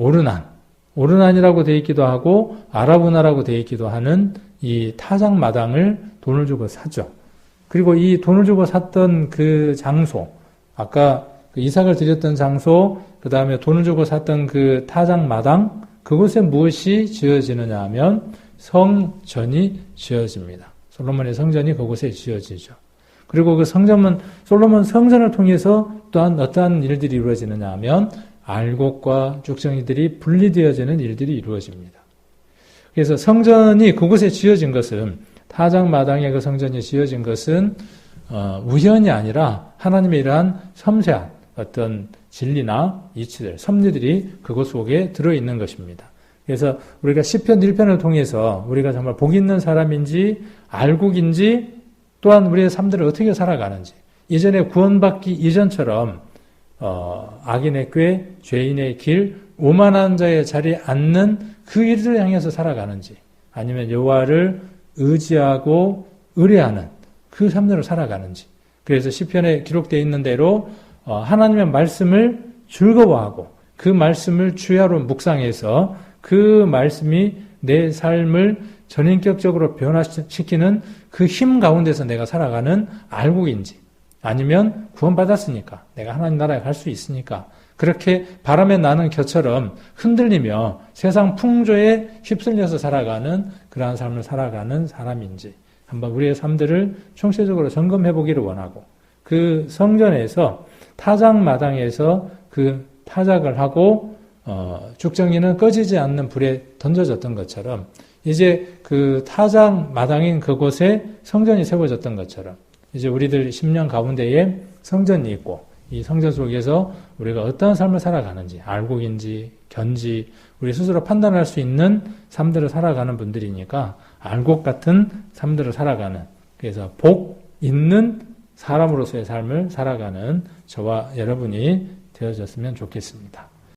오르난이라고 되어 있기도 하고 아라브나라고 되어 있기도 하는 이 타작마당을 돈을 주고 사죠. 그리고 이 돈을 주고 샀던 그 장소, 아까 그 이삭을 드렸던 장소, 그 다음에 돈을 주고 샀던 그 타작마당, 그곳에 무엇이 지어지느냐 하면 성전이 지어집니다. 솔로몬의 성전이 그곳에 지어지죠. 그리고 그 성전은, 솔로몬 성전을 통해서 또한 어떠한 일들이 이루어지느냐 하면 알곡과 쭉정이들이 분리되어지는 일들이 이루어집니다. 그래서 성전이 그곳에 지어진 것은, 타작마당에 그 성전이 지어진 것은 우연이 아니라 하나님의 이러한 섬세한 어떤 진리나 이치들, 섭리들이 그것 속에 들어있는 것입니다. 그래서 우리가 시편 1편을 통해서 우리가 정말 복 있는 사람인지 알곡인지 또한 우리의 삶들을 어떻게 살아가는지 이전에 구원받기 이전처럼 악인의 꾀, 죄인의 길, 오만한 자의 자리에 앉는 그 일을 향해서 살아가는지 아니면 여호와를 의지하고 의뢰하는 그 삶들을 살아가는지 그래서 시편에 기록되어 있는 대로 하나님의 말씀을 즐거워하고 그 말씀을 주야로 묵상해서 그 말씀이 내 삶을 전인격적으로 변화시키는 그 힘 가운데서 내가 살아가는 알곡인지 아니면 구원받았으니까 내가 하나님 나라에 갈 수 있으니까 그렇게 바람에 나는 겨처럼 흔들리며 세상 풍조에 휩쓸려서 살아가는 그러한 삶을 살아가는 사람인지 한번 우리의 삶들을 총체적으로 점검해 보기를 원하고 그 성전에서 타작마당에서 그 타작을 하고 쭉정이는 꺼지지 않는 불에 던져졌던 것처럼 이제 그 타작마당인 그곳에 성전이 세워졌던 것처럼 이제 우리들 10년 가운데에 성전이 있고 이 성전 속에서 우리가 어떤 삶을 살아가는지 알곡인지 견지 우리 스스로 판단할 수 있는 삶들을 살아가는 분들이니까 알곡 같은 삶들을 살아가는 그래서 복 있는 사람으로서의 삶을 살아가는 저와 여러분이 되어졌으면 좋겠습니다.